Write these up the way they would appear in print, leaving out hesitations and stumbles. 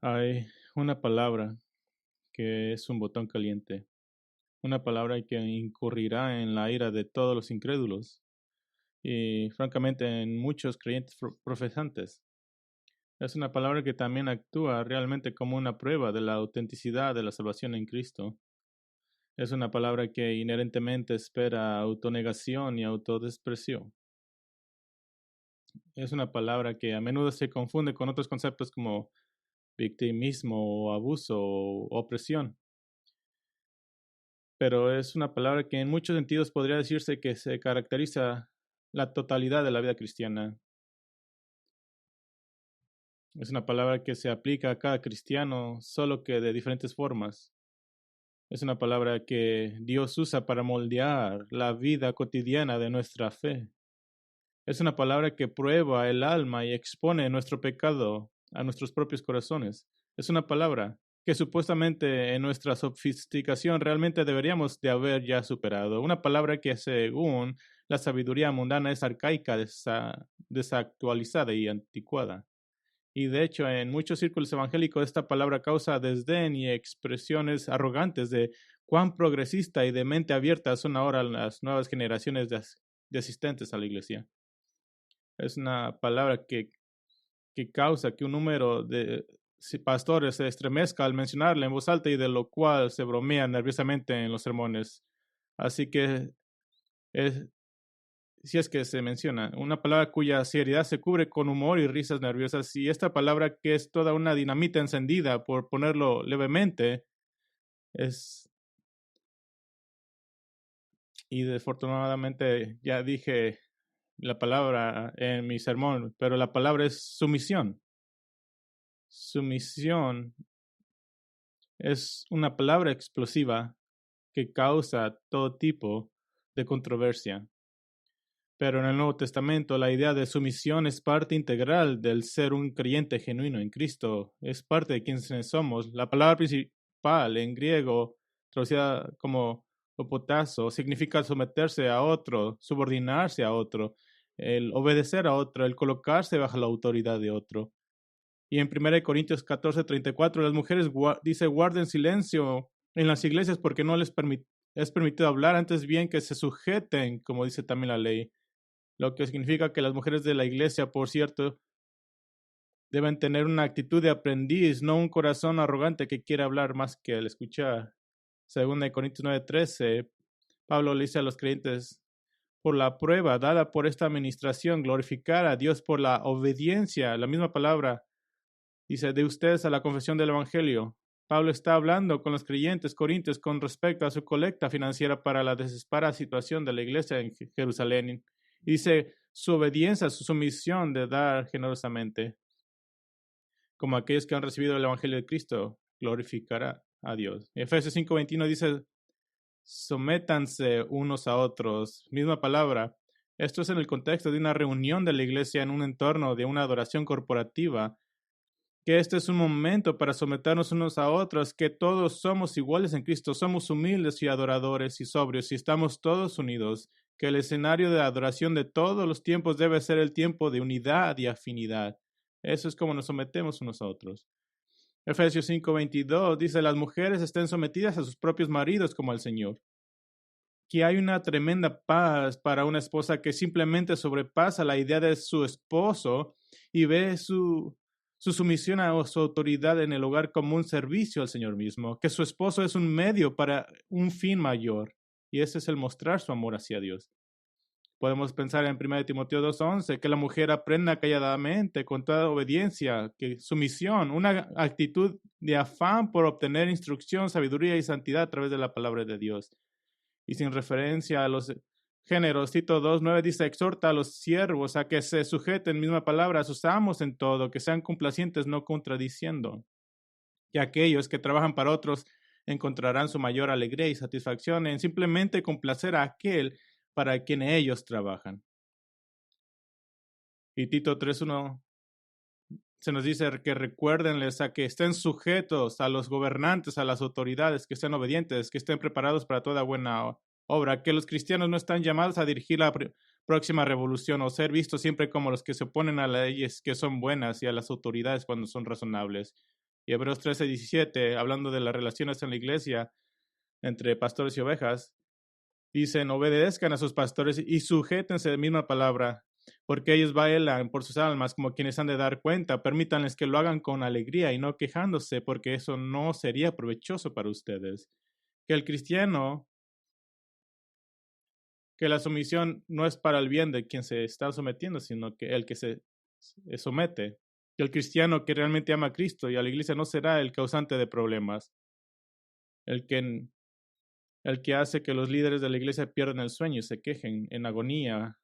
Hay una palabra que es un botón caliente, una palabra que incurrirá en la ira de todos los incrédulos y francamente en muchos creyentes profesantes. Es una palabra que también actúa realmente como una prueba de la autenticidad de la salvación en Cristo. Es una palabra que inherentemente espera autonegación y autodesprecio. Es una palabra que a menudo se confunde con otros conceptos como victimismo o abuso o opresión. Pero es una palabra que en muchos sentidos podría decirse que se caracteriza la totalidad de la vida cristiana. Es una palabra que se aplica a cada cristiano, solo que de diferentes formas. Es una palabra que Dios usa para moldear la vida cotidiana de nuestra fe. Es una palabra que prueba el alma y expone nuestro pecado a nuestros propios corazones. Es una palabra que supuestamente en nuestra sofisticación realmente deberíamos de haber ya superado. Una palabra que según la sabiduría mundana es arcaica, desactualizada y anticuada. Y de hecho, en muchos círculos evangélicos esta palabra causa desdén y expresiones arrogantes de cuán progresista y de mente abierta son ahora las nuevas generaciones de asistentes a la iglesia. Es una palabra que causa que un número de pastores se estremezca al mencionarla en voz alta y de lo cual se bromea nerviosamente en los sermones. Así que es, si es que se menciona, una palabra cuya seriedad se cubre con humor y risas nerviosas, y esta palabra que es toda una dinamita encendida, por ponerlo levemente, es, y desafortunadamente ya dije la palabra en mi sermón, pero la palabra es sumisión. Sumisión es una palabra explosiva que causa todo tipo de controversia. Pero en el Nuevo Testamento la idea de sumisión es parte integral del ser un creyente genuino en Cristo. Es parte de quienes somos. La palabra principal en griego, traducida como opotazo, significa someterse a otro, subordinarse a otro, el obedecer a otro, el colocarse bajo la autoridad de otro. Y en 1 Corintios 14:34 las mujeres dice guarden silencio en las iglesias porque no les es permitido hablar, antes bien que se sujeten, como dice también la ley. Lo que significa que las mujeres de la iglesia, por cierto, deben tener una actitud de aprendiz, no un corazón arrogante que quiere hablar más que el escuchar. Según de Corintios 9:13, Pablo le dice a los creyentes, por la prueba dada por esta administración, glorificar a Dios por la obediencia, la misma palabra, dice, de ustedes a la confesión del Evangelio. Pablo está hablando con los creyentes corintios con respecto a su colecta financiera para la desesperada situación de la iglesia en Jerusalén. Y dice, su obediencia, su sumisión de dar generosamente, como aquellos que han recibido el Evangelio de Cristo, glorificará a Dios. Efesios 5:21 dice, sométanse unos a otros. Misma palabra. Esto es en el contexto de una reunión de la iglesia en un entorno de una adoración corporativa, que este es un momento para someternos unos a otros, que todos somos iguales en Cristo, somos humildes y adoradores y sobrios y estamos todos unidos, que el escenario de adoración de todos los tiempos debe ser el tiempo de unidad y afinidad. Eso es como nos sometemos unos a otros. Efesios 5:22 dice, las mujeres estén sometidas a sus propios maridos como al Señor. Que hay una tremenda paz para una esposa que simplemente sobrepasa la idea de su esposo y ve su sumisión a su autoridad en el hogar como un servicio al Señor mismo, que su esposo es un medio para un fin mayor, y ese es el mostrar su amor hacia Dios. Podemos pensar en 1 Timoteo 2:11, que la mujer aprenda calladamente, con toda obediencia, que sumisión, una actitud de afán por obtener instrucción, sabiduría y santidad a través de la palabra de Dios. Y sin referencia a los géneros, Tito 2:9 dice, exhorta a los siervos a que se sujeten, misma palabra, a sus amos en todo, que sean complacientes, no contradiciendo. Que aquellos que trabajan para otros encontrarán su mayor alegría y satisfacción en simplemente complacer a aquel para quien ellos trabajan. Y Tito 3:1 se nos dice que recuérdenles a que estén sujetos a los gobernantes, a las autoridades, que estén obedientes, que estén preparados para toda buena obra, que los cristianos no están llamados a dirigir la próxima revolución o ser vistos siempre como los que se oponen a las leyes que son buenas y a las autoridades cuando son razonables. Y Hebreos 13:17, hablando de las relaciones en la iglesia entre pastores y ovejas, dicen, obedezcan a sus pastores y sujétense a la misma palabra, porque ellos bailan por sus almas como quienes han de dar cuenta. Permítanles que lo hagan con alegría y no quejándose, porque eso no sería provechoso para ustedes. Que el cristiano, que la sumisión no es para el bien de quien se está sometiendo, sino que el que se somete. Que el cristiano que realmente ama a Cristo y a la iglesia no será el causante de problemas, el que hace que los líderes de la iglesia pierdan el sueño y se quejen en agonía.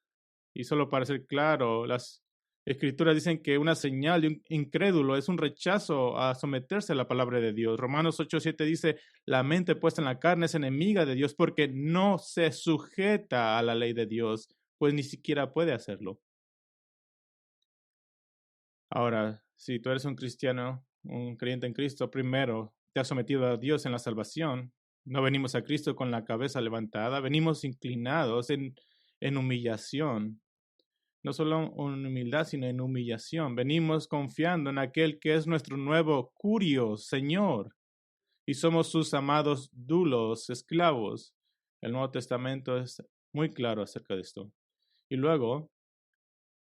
Y solo para ser claro, las escrituras dicen que una señal de un incrédulo es un rechazo a someterse a la palabra de Dios. Romanos 8:7 dice, la mente puesta en la carne es enemiga de Dios porque no se sujeta a la ley de Dios, pues ni siquiera puede hacerlo. Ahora, si tú eres un cristiano, un creyente en Cristo, primero te has sometido a Dios en la salvación. No venimos a Cristo con la cabeza levantada, venimos inclinados en humillación. No solo en humildad, sino en humillación. Venimos confiando en aquel que es nuestro nuevo curio, Señor, y somos sus amados dulos, esclavos. El Nuevo Testamento es muy claro acerca de esto. Y luego,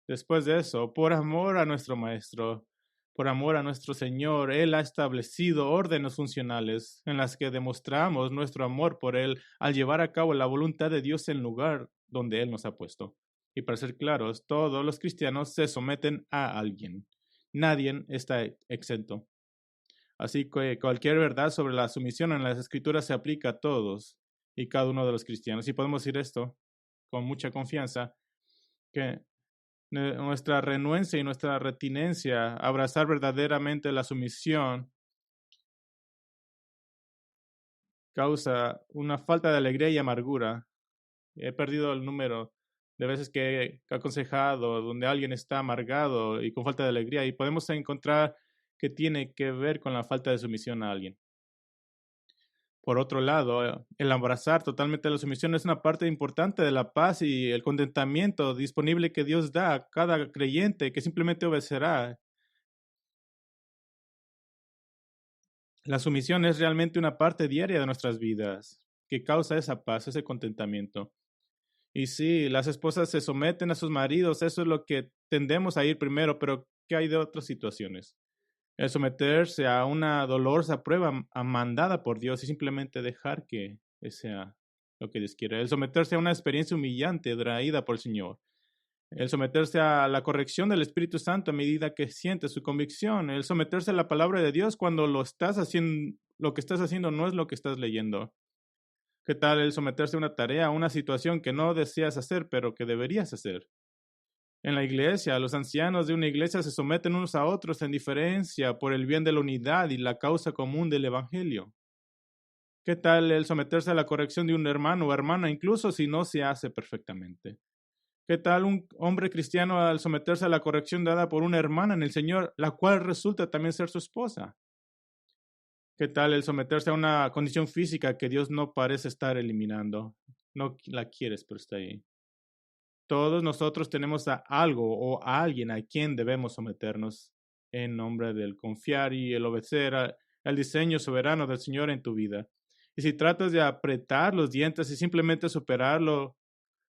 después de eso, por amor a nuestro Maestro, por amor a nuestro Señor, Él ha establecido órdenes funcionales en las que demostramos nuestro amor por Él al llevar a cabo la voluntad de Dios en el lugar donde Él nos ha puesto. Y para ser claros, todos los cristianos se someten a alguien. Nadie está exento. Así que cualquier verdad sobre la sumisión en las Escrituras se aplica a todos y cada uno de los cristianos. Y podemos decir esto con mucha confianza, que nuestra renuencia y nuestra retinencia a abrazar verdaderamente la sumisión causa una falta de alegría y amargura. He perdido el número de veces que he aconsejado donde alguien está amargado y con falta de alegría, y podemos encontrar que tiene que ver con la falta de sumisión a alguien. Por otro lado, el abrazar totalmente la sumisión es una parte importante de la paz y el contentamiento disponible que Dios da a cada creyente que simplemente obedecerá. La sumisión es realmente una parte diaria de nuestras vidas que causa esa paz, ese contentamiento. Y sí, las esposas se someten a sus maridos, eso es lo que tendemos a ir primero, pero ¿qué hay de otras situaciones? El someterse a una dolorosa prueba mandada por Dios y simplemente dejar que sea lo que Dios quiere. El someterse a una experiencia humillante traída por el Señor. El someterse a la corrección del Espíritu Santo a medida que siente su convicción. El someterse a la palabra de Dios cuando lo que estás haciendo no es lo que estás leyendo. ¿Qué tal el someterse a una tarea, a una situación que no deseas hacer, pero que deberías hacer? En la iglesia, los ancianos de una iglesia se someten unos a otros en diferencia por el bien de la unidad y la causa común del Evangelio. ¿Qué tal el someterse a la corrección de un hermano o hermana, incluso si no se hace perfectamente? ¿Qué tal un hombre cristiano al someterse a la corrección dada por una hermana en el Señor, la cual resulta también ser su esposa? ¿Qué tal el someterse a una condición física que Dios no parece estar eliminando? No la quieres, pero está ahí. Todos nosotros tenemos a algo o a alguien a quien debemos someternos en nombre del confiar y el obedecer al diseño soberano del Señor en tu vida. Y si tratas de apretar los dientes y simplemente superarlo,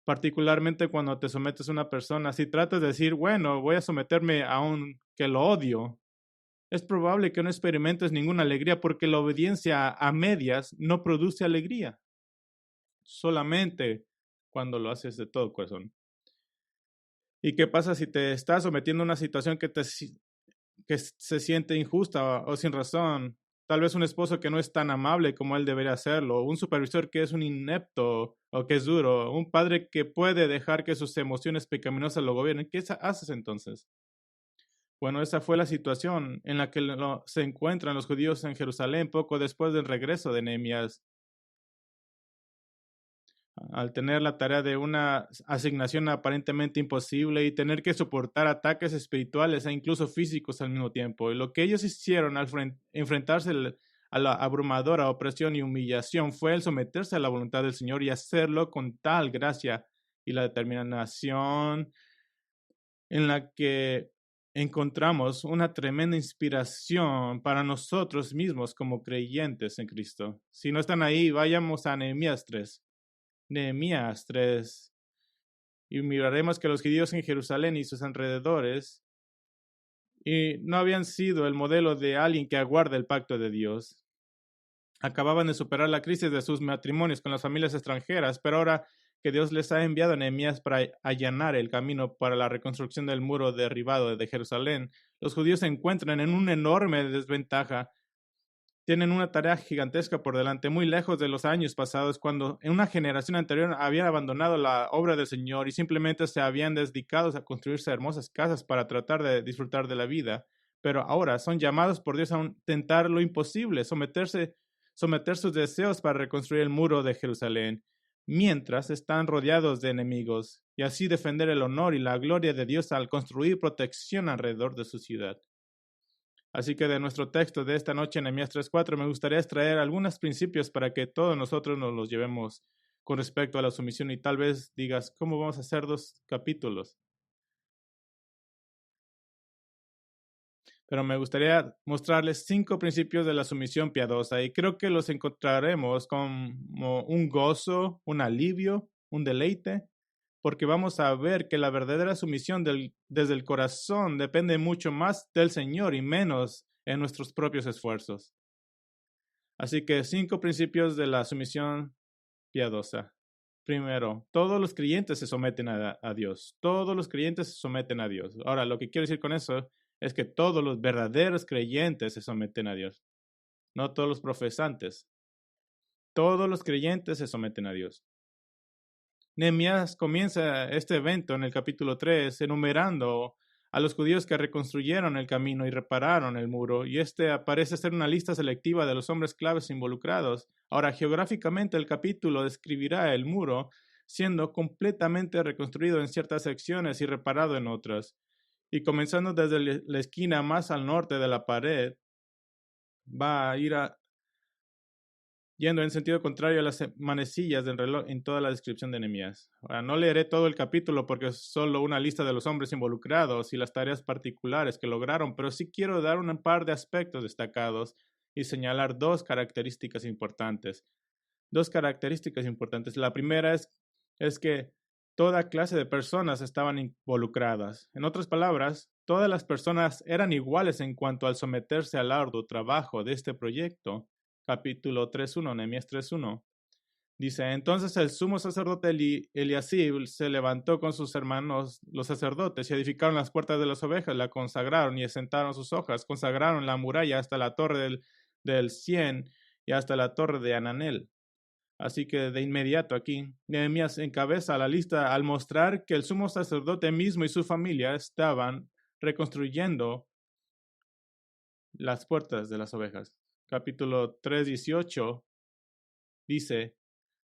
particularmente cuando te sometes a una persona, si tratas de decir, bueno, voy a someterme a un que lo odio, es probable que no experimentes ninguna alegría porque la obediencia a medias no produce alegría, solamente cuando lo haces de todo corazón. ¿Y qué pasa si te estás sometiendo a una situación que se siente injusta o sin razón? Tal vez un esposo que no es tan amable como él debería hacerlo, un supervisor que es un inepto o que es duro, un padre que puede dejar que sus emociones pecaminosas lo gobiernen. ¿Qué haces entonces? Bueno, esa fue la situación en la que se encuentran los judíos en Jerusalén poco después del regreso de Nehemías. Al tener la tarea de una asignación aparentemente imposible y tener que soportar ataques espirituales e incluso físicos al mismo tiempo. Y lo que ellos hicieron al enfrentarse a la abrumadora opresión y humillación fue el someterse a la voluntad del Señor y hacerlo con tal gracia y la determinación en la que encontramos una tremenda inspiración para nosotros mismos como creyentes en Cristo. Si no están ahí, vayamos a Nehemías 3. Nehemías 3. Y miraremos que los judíos en Jerusalén y sus alrededores y no habían sido el modelo de alguien que aguarda el pacto de Dios. Acababan de superar la crisis de sus matrimonios con las familias extranjeras, pero ahora que Dios les ha enviado a Nehemías para allanar el camino para la reconstrucción del muro derribado de Jerusalén, los judíos se encuentran en una enorme desventaja. Tienen una tarea gigantesca por delante, muy lejos de los años pasados, cuando en una generación anterior habían abandonado la obra del Señor y simplemente se habían dedicado a construirse hermosas casas para tratar de disfrutar de la vida. Pero ahora son llamados por Dios a intentar lo imposible, someter sus deseos para reconstruir el muro de Jerusalén, mientras están rodeados de enemigos, y así defender el honor y la gloria de Dios al construir protección alrededor de su ciudad. Así que de nuestro texto de esta noche en Nehemías 3:4 me gustaría extraer algunos principios para que todos nosotros nos los llevemos con respecto a la sumisión y tal vez digas, ¿cómo vamos a hacer 2 capítulos? Pero me gustaría mostrarles 5 principios de la sumisión piadosa y creo que los encontraremos como un gozo, un alivio, un deleite, porque vamos a ver que la verdadera sumisión desde el corazón depende mucho más del Señor y menos en nuestros propios esfuerzos. Así que 5 principios de la sumisión piadosa. Primero, todos los creyentes se someten a Dios. Todos los creyentes se someten a Dios. Ahora, lo que quiero decir con eso es que todos los verdaderos creyentes se someten a Dios. No todos los profesantes. Todos los creyentes se someten a Dios. Nehemías comienza este evento en el capítulo 3 enumerando a los judíos que reconstruyeron el camino y repararon el muro, y este parece ser una lista selectiva de los hombres claves involucrados. Ahora, geográficamente el capítulo describirá el muro siendo completamente reconstruido en ciertas secciones y reparado en otras. Y comenzando desde la esquina más al norte de la pared, va a ir yendo en sentido contrario a las manecillas del reloj en toda la descripción de Nehemías. Ahora, no leeré todo el capítulo porque es solo una lista de los hombres involucrados y las tareas particulares que lograron, pero sí quiero dar un par de aspectos destacados y señalar 2 características importantes. 2 características importantes. La primera es que toda clase de personas estaban involucradas. En otras palabras, todas las personas eran iguales en cuanto al someterse al arduo trabajo de este proyecto. Capítulo 3.1, Nehemías 3.1. Dice, entonces el sumo sacerdote Eliasib se levantó con sus hermanos los sacerdotes y edificaron las puertas de las ovejas, la consagraron y asentaron sus hojas, consagraron la muralla hasta la torre del Cien y hasta la torre de Ananel. Así que de inmediato aquí, Nehemías encabeza la lista al mostrar que el sumo sacerdote mismo y su familia estaban reconstruyendo las puertas de las ovejas. Capítulo 3:18 dice,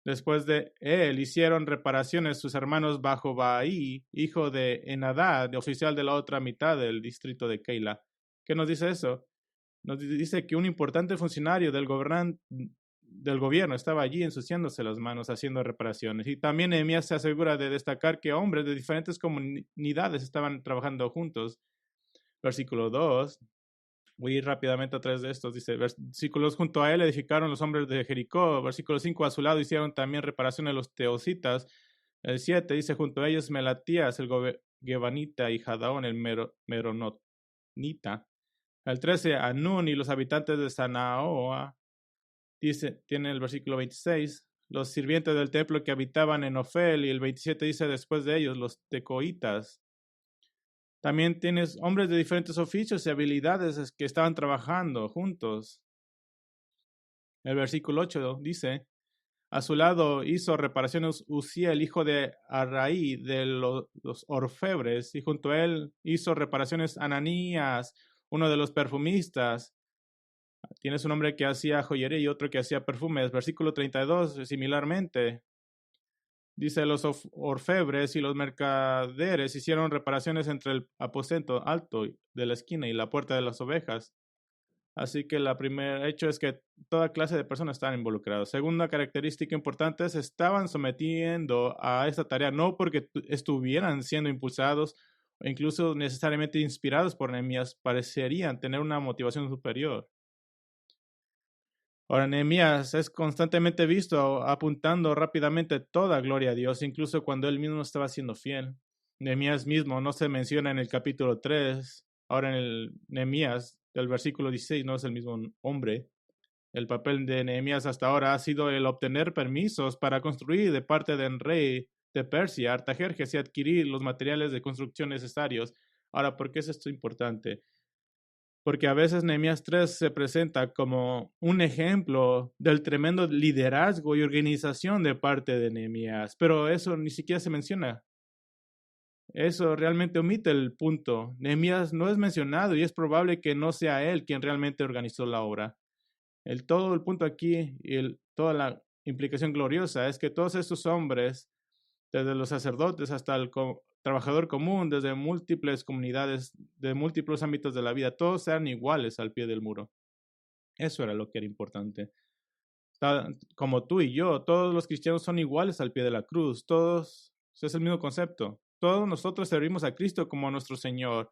después de él hicieron reparaciones sus hermanos bajo Baí, hijo de Enadad, oficial de la otra mitad del distrito de Keila. ¿Qué nos dice eso? Nos dice que un importante funcionario del gobierno estaba allí ensuciándose las manos haciendo reparaciones. Y también Nehemías se asegura de destacar que hombres de diferentes comunidades estaban trabajando juntos. Versículo 2. Voy a ir rápidamente a través de estos. Dice, versículos junto a él edificaron los hombres de Jericó. Versículo 5, a su lado hicieron también reparaciones los teositas. El 7 dice, junto a ellos Melatías, el Gebanita, y Jadaón, el Meronita. El 13, Anún y los habitantes de Sanaoa. Dice, tiene el versículo 26, los sirvientes del templo que habitaban en Ofel. Y el 27 dice, después de ellos, los tecoitas. También tienes hombres de diferentes oficios y habilidades que estaban trabajando juntos. El versículo 8 dice, a su lado hizo reparaciones Uziel, hijo de Arraí, de los orfebres, y junto a él hizo reparaciones Ananías, uno de los perfumistas. Tienes un hombre que hacía joyería y otro que hacía perfumes. Versículo 32, similarmente. Dice, los orfebres y los mercaderes hicieron reparaciones entre el aposento alto de la esquina y la puerta de las ovejas. Así que el primer hecho es que toda clase de personas están involucradas. Segunda característica importante es estaban sometiendo a esta tarea no porque estuvieran siendo impulsados o incluso necesariamente inspirados por Nehemías, parecerían tener una motivación superior. Ahora, Nehemías es constantemente visto apuntando rápidamente toda gloria a Dios, incluso cuando él mismo estaba siendo fiel. Nehemías mismo no se menciona en el capítulo 3. Ahora en el Nehemías del versículo 16 no es el mismo hombre. El papel de Nehemías hasta ahora ha sido el obtener permisos para construir de parte del rey de Persia, Artajerjes, y adquirir los materiales de construcción necesarios. Ahora, ¿por qué es esto importante? Porque a veces Nehemías 3 se presenta como un ejemplo del tremendo liderazgo y organización de parte de Nehemías, pero eso ni siquiera se menciona. Eso realmente omite el punto. Nehemías no es mencionado y es probable que no sea él quien realmente organizó la obra. Todo el punto aquí y toda la implicación gloriosa es que todos estos hombres, desde los sacerdotes hasta el trabajador común, desde múltiples comunidades, de múltiples ámbitos de la vida, todos sean iguales al pie del muro. Eso era lo que era importante. Como tú y yo, todos los cristianos son iguales al pie de la cruz. Todos, es el mismo concepto. Todos nosotros servimos a Cristo como nuestro Señor.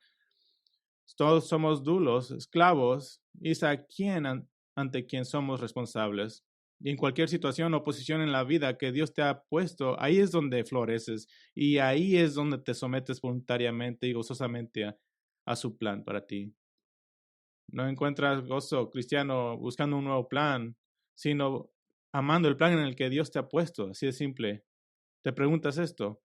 Todos somos dulos, esclavos, y es a quien ante quien somos responsables. Y en cualquier situación o posición en la vida que Dios te ha puesto, ahí es donde floreces y ahí es donde te sometes voluntariamente y gozosamente a su plan para ti. No encuentras gozo cristiano buscando un nuevo plan, sino amando el plan en el que Dios te ha puesto. Así de simple. Te preguntas esto: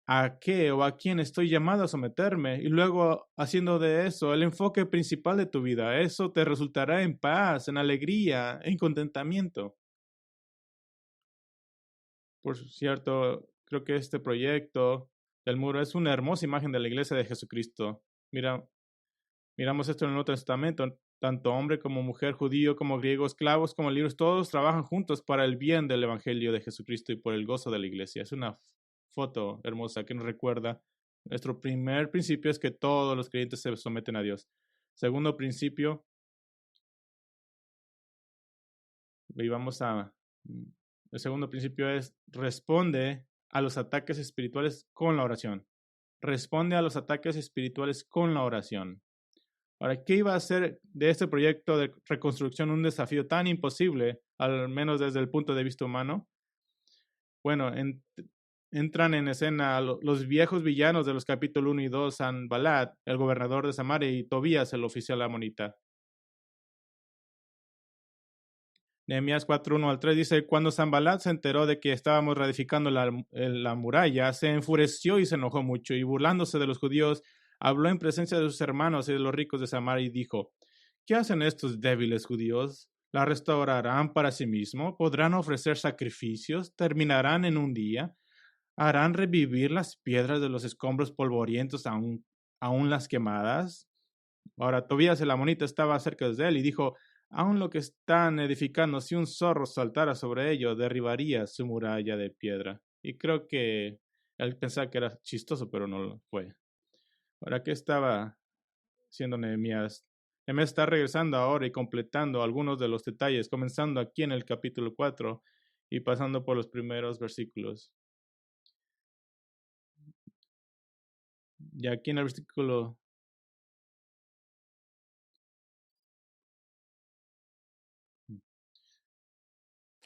¿a qué o a quién estoy llamado a someterme? Y luego, haciendo de eso el enfoque principal de tu vida, eso te resultará en paz, en alegría, en contentamiento. Por cierto, creo que este proyecto del muro es una hermosa imagen de la iglesia de Jesucristo. Miramos esto en el Nuevo Testamento. Tanto hombre como mujer, judío como griego, esclavos como libres, todos trabajan juntos para el bien del Evangelio de Jesucristo y por el gozo de la iglesia. Es una foto hermosa que nos recuerda. Nuestro primer principio es que todos los creyentes se someten a Dios. Segundo principio, y vamos a... El segundo principio es: responde a los ataques espirituales con la oración. Responde a los ataques espirituales con la oración. Ahora, ¿qué iba a hacer de este proyecto de reconstrucción un desafío tan imposible, al menos desde el punto de vista humano? Bueno, entran en escena los viejos villanos de los capítulos 1 y 2, Sanballat, el gobernador de Samaria, y Tobías, el oficial amonita. Nehemías 4, 1 al 3 dice: cuando Sanballat se enteró de que estábamos reedificando la muralla, se enfureció y se enojó mucho, y burlándose de los judíos, habló en presencia de sus hermanos y de los ricos de Samaria y dijo: ¿qué hacen estos débiles judíos? ¿La restaurarán para sí mismos? ¿Podrán ofrecer sacrificios? ¿Terminarán en un día? ¿Harán revivir las piedras de los escombros polvorientos aún las quemadas? Ahora Tobías el amonita estaba cerca de él y dijo: aún lo que están edificando, si un zorro saltara sobre ello, derribaría su muralla de piedra. Y creo que él pensaba que era chistoso, pero no lo fue. Ahora, ¿qué estaba haciendo Nehemías? Nehemías está regresando ahora y completando algunos de los detalles, comenzando aquí en el capítulo 4 y pasando por los primeros versículos. Y aquí en el versículo...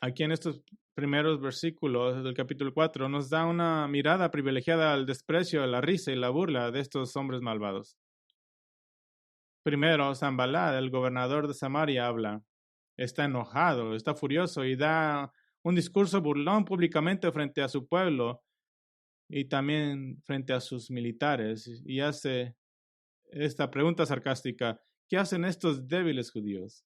Aquí en estos primeros versículos del capítulo 4 nos da una mirada privilegiada al desprecio, a la risa y la burla de estos hombres malvados. Primero, Sanballat, el gobernador de Samaria, habla. Está enojado, está furioso y da un discurso burlón públicamente frente a su pueblo y también frente a sus militares, y hace esta pregunta sarcástica: ¿qué hacen estos débiles judíos?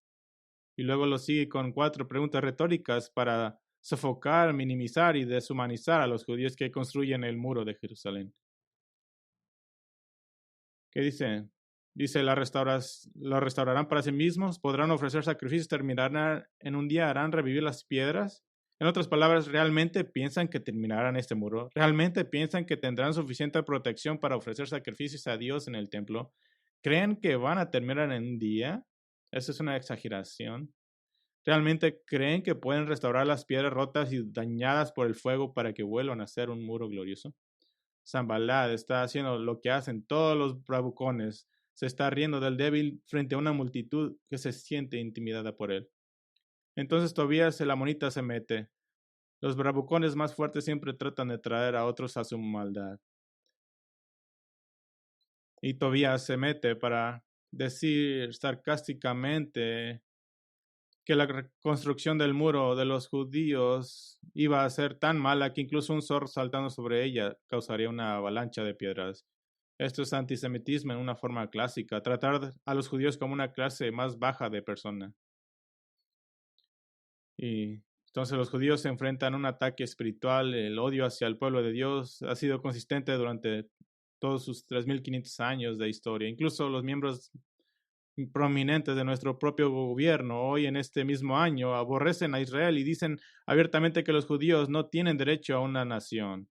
Y luego lo sigue con 4 preguntas retóricas para sofocar, minimizar y deshumanizar a los judíos que construyen el muro de Jerusalén. ¿Qué dice? Dice: ¿la restaurarán para sí mismos? ¿Podrán ofrecer sacrificios? ¿Terminarán en un día? ¿Harán revivir las piedras? En otras palabras, ¿realmente piensan que terminarán este muro? ¿Realmente piensan que tendrán suficiente protección para ofrecer sacrificios a Dios en el templo? ¿Creen que van a terminar en un día? Esa es una exageración. ¿Realmente creen que pueden restaurar las piedras rotas y dañadas por el fuego para que vuelvan a ser un muro glorioso? Sanballat está haciendo lo que hacen todos los bravucones. Se está riendo del débil frente a una multitud que se siente intimidada por él. Entonces Tobías el amonita se mete. Los bravucones más fuertes siempre tratan de traer a otros a su maldad. Y Tobías se mete para decir sarcásticamente que la reconstrucción del muro de los judíos iba a ser tan mala que incluso un zorro saltando sobre ella causaría una avalancha de piedras. Esto es antisemitismo en una forma clásica, tratar a los judíos como una clase más baja de persona. Y entonces los judíos se enfrentan a un ataque espiritual. El odio hacia el pueblo de Dios ha sido consistente durante todos sus 3.500 años de historia. Incluso los miembros prominentes de nuestro propio gobierno hoy en este mismo año aborrecen a Israel y dicen abiertamente que los judíos no tienen derecho a una nación.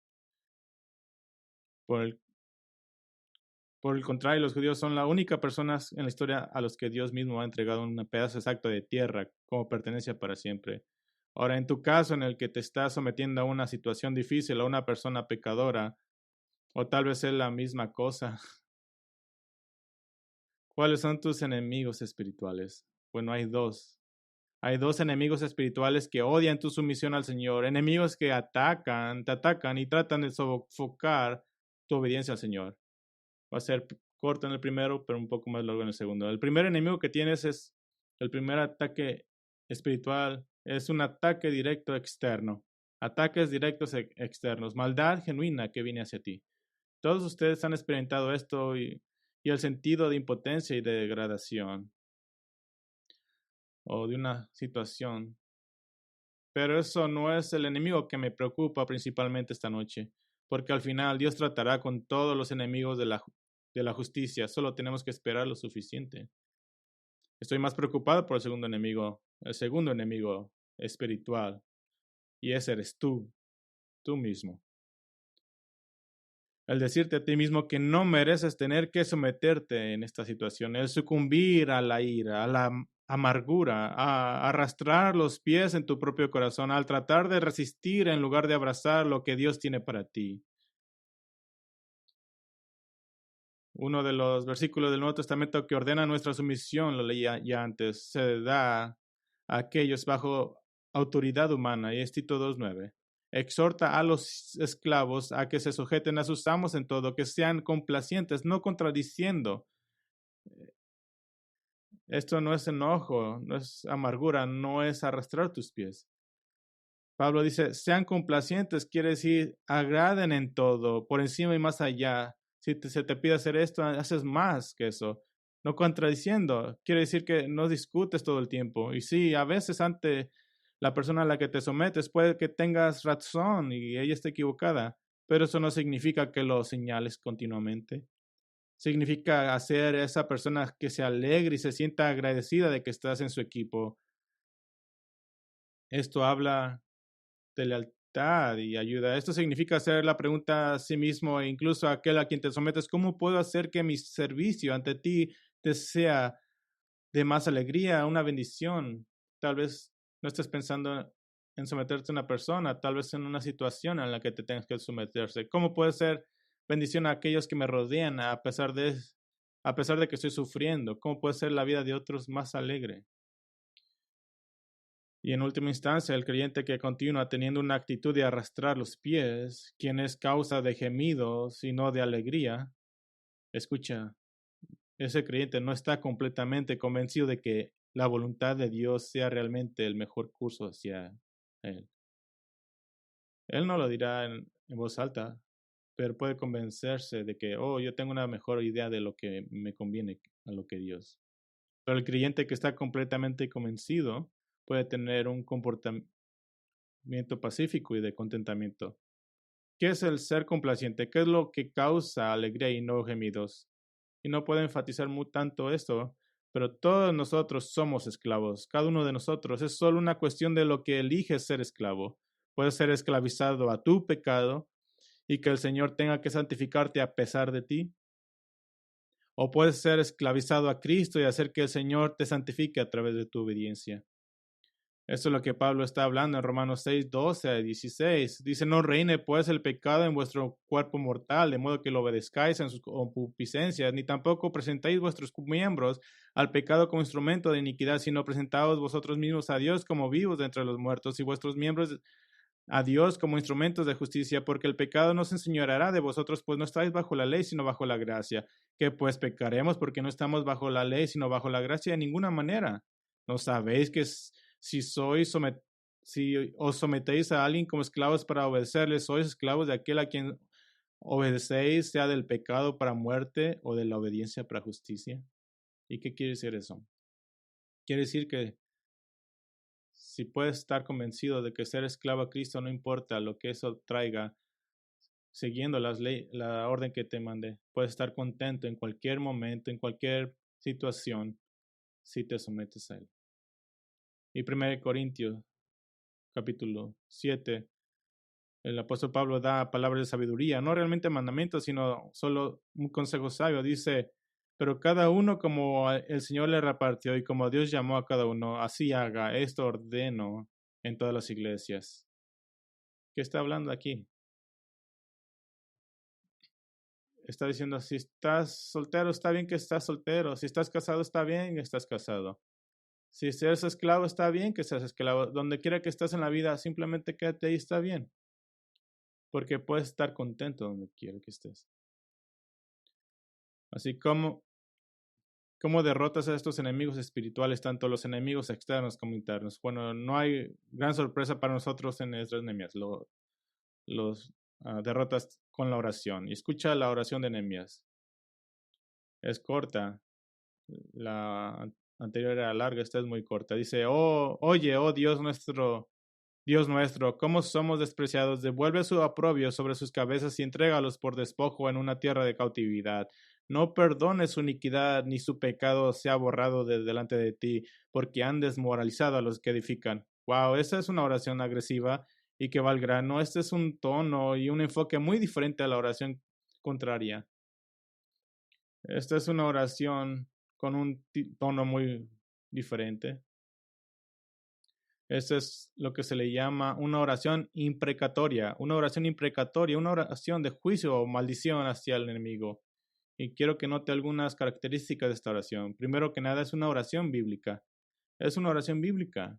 Por el contrario, los judíos son las únicas personas en la historia a los que Dios mismo ha entregado un pedazo exacto de tierra como pertenencia para siempre. Ahora, en tu caso en el que te estás sometiendo a una situación difícil, a una persona pecadora, o tal vez es la misma cosa, ¿cuáles son tus enemigos espirituales? Bueno, hay dos. Hay dos enemigos espirituales que odian tu sumisión al Señor, enemigos que te atacan y tratan de sofocar tu obediencia al Señor. Va a ser corto en el primero, pero un poco más largo en el segundo. El primer enemigo que tienes es el primer ataque espiritual, es un ataque directo externo. Ataques directos externos, maldad genuina que viene hacia ti. Todos ustedes han experimentado esto y el sentido de impotencia y de degradación o de una situación. Pero eso no es el enemigo que me preocupa principalmente esta noche, porque al final Dios tratará con todos los enemigos de la justicia, solo tenemos que esperar lo suficiente. Estoy más preocupado por el segundo enemigo espiritual, y ese eres tú mismo. El decirte a ti mismo que no mereces tener que someterte en esta situación, el sucumbir a la ira, a la amargura, a arrastrar los pies en tu propio corazón, al tratar de resistir en lugar de abrazar lo que Dios tiene para ti. Uno de los versículos del Nuevo Testamento que ordena nuestra sumisión, lo leía ya antes, se da a aquellos bajo autoridad humana, y es Tito 2:9. Exhorta a los esclavos a que se sujeten a sus amos en todo, que sean complacientes, no contradiciendo. Esto no es enojo, no es amargura, no es arrastrar tus pies. Pablo dice, sean complacientes, quiere decir, agraden en todo, por encima y más allá. Si se te pide hacer esto, haces más que eso. No contradiciendo, quiere decir que no discutes todo el tiempo. Y sí, a veces ante la persona a la que te sometes puede que tengas razón y ella esté equivocada, pero eso no significa que lo señales continuamente. Significa hacer a esa persona que se alegre y se sienta agradecida de que estás en su equipo. Esto habla de lealtad y ayuda. Esto significa hacer la pregunta a sí mismo e incluso a aquel a quien te sometes, ¿cómo puedo hacer que mi servicio ante ti te sea de más alegría, una bendición? Tal vez no estés pensando en someterte a una persona, tal vez en una situación en la que te tengas que someterse. ¿Cómo puede ser bendición a aquellos que me rodean a pesar de que estoy sufriendo? ¿Cómo puede ser la vida de otros más alegre? Y en última instancia, el creyente que continúa teniendo una actitud de arrastrar los pies, quien es causa de gemidos y no de alegría, escucha, ese creyente no está completamente convencido de que la voluntad de Dios sea realmente el mejor curso hacia él. Él no lo dirá en voz alta, pero puede convencerse de que, oh, yo tengo una mejor idea de lo que me conviene a lo que Dios. Pero el creyente que está completamente convencido puede tener un comportamiento pacífico y de contentamiento. ¿Qué es el ser complaciente? ¿Qué es lo que causa alegría y no gemidos? Y no puedo enfatizar muy tanto esto, pero todos nosotros somos esclavos. Cada uno de nosotros es solo una cuestión de lo que eliges ser esclavo. Puedes ser esclavizado a tu pecado y que el Señor tenga que santificarte a pesar de ti. O puedes ser esclavizado a Cristo y hacer que el Señor te santifique a través de tu obediencia. Esto es lo que Pablo está hablando en Romanos 6, 12 a 16. Dice, no reine pues el pecado en vuestro cuerpo mortal, de modo que lo obedezcáis en sus concupiscencias, ni tampoco presentéis vuestros miembros al pecado como instrumento de iniquidad, sino presentaos vosotros mismos a Dios como vivos de entre los muertos y vuestros miembros a Dios como instrumentos de justicia, porque el pecado no se enseñoreará de vosotros, pues no estáis bajo la ley, sino bajo la gracia. Que pues pecaremos porque no estamos bajo la ley, sino bajo la gracia de ninguna manera. ¿No sabéis que si os sometéis a alguien como esclavos para obedecerle, sois esclavos de aquel a quien obedecéis, sea del pecado para muerte o de la obediencia para justicia? ¿Y qué quiere decir eso? Quiere decir que si puedes estar convencido de que ser esclavo a Cristo no importa lo que eso traiga, siguiendo la orden que te mandé, puedes estar contento en cualquier momento, en cualquier situación, si te sometes a Él. Y 1 Corintios, capítulo 7, el apóstol Pablo da palabras de sabiduría, no realmente mandamientos, sino solo un consejo sabio. Dice, pero cada uno como el Señor le repartió y como Dios llamó a cada uno, así haga. Esto ordeno en todas las iglesias. ¿Qué está hablando aquí? Está diciendo, si estás soltero, está bien que estás soltero. Si estás casado, está bien que estás casado. Si eres esclavo, está bien que seas esclavo. Donde quiera que estés en la vida, simplemente quédate ahí, está bien. Porque puedes estar contento donde quiera que estés. Así como derrotas a estos enemigos espirituales, tanto los enemigos externos como internos. Bueno, no hay gran sorpresa para nosotros en estas Nehemías. Los derrotas con la oración. Y escucha la oración de Nehemías. Es corta. La anterior era larga, esta es muy corta. Dice, oye, oh Dios nuestro, cómo somos despreciados. Devuelve su oprobio sobre sus cabezas y entrégalos por despojo en una tierra de cautividad. No perdones su iniquidad, ni su pecado sea borrado de delante de ti, porque han desmoralizado a los que edifican. Wow, esa es una oración agresiva y que va al grano. Este es un tono y un enfoque muy diferente a la oración contraria. Esta es una oración con un tono muy diferente. Esta es lo que se le llama una oración imprecatoria, una oración de juicio o maldición hacia el enemigo. Y quiero que note algunas características de esta oración. Primero que nada, es una oración bíblica. Es una oración bíblica.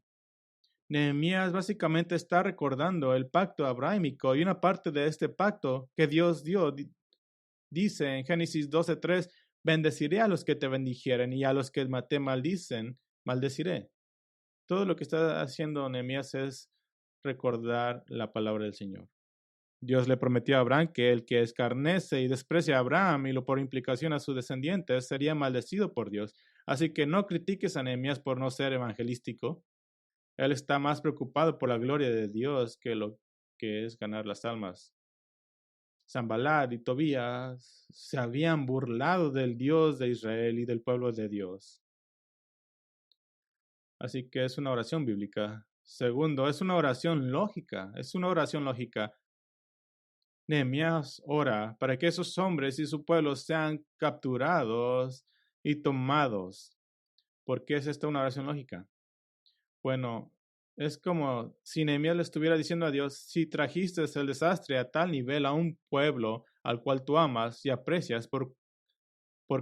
Nehemías básicamente está recordando el pacto abrahámico y una parte de este pacto que Dios dio. Dice en Génesis 12:3, bendeciré a los que te bendijeren y a los que te maldicen, maldeciré. Todo lo que está haciendo Nehemías es recordar la palabra del Señor. Dios le prometió a Abraham que el que escarnece y desprecia a Abraham y lo por implicación a sus descendientes sería maldecido por Dios. Así que no critiques a Nehemías por no ser evangelístico. Él está más preocupado por la gloria de Dios que lo que es ganar las almas. Sanballat y Tobías se habían burlado del Dios de Israel y del pueblo de Dios. Así que es una oración bíblica. Segundo, es una oración lógica. Es una oración lógica. Nehemías ora para que esos hombres y su pueblo sean capturados y tomados. ¿Por qué es esta una oración lógica? Bueno, es como si Nehemías le estuviera diciendo a Dios, si trajiste el desastre a tal nivel a un pueblo al cual tú amas y aprecias por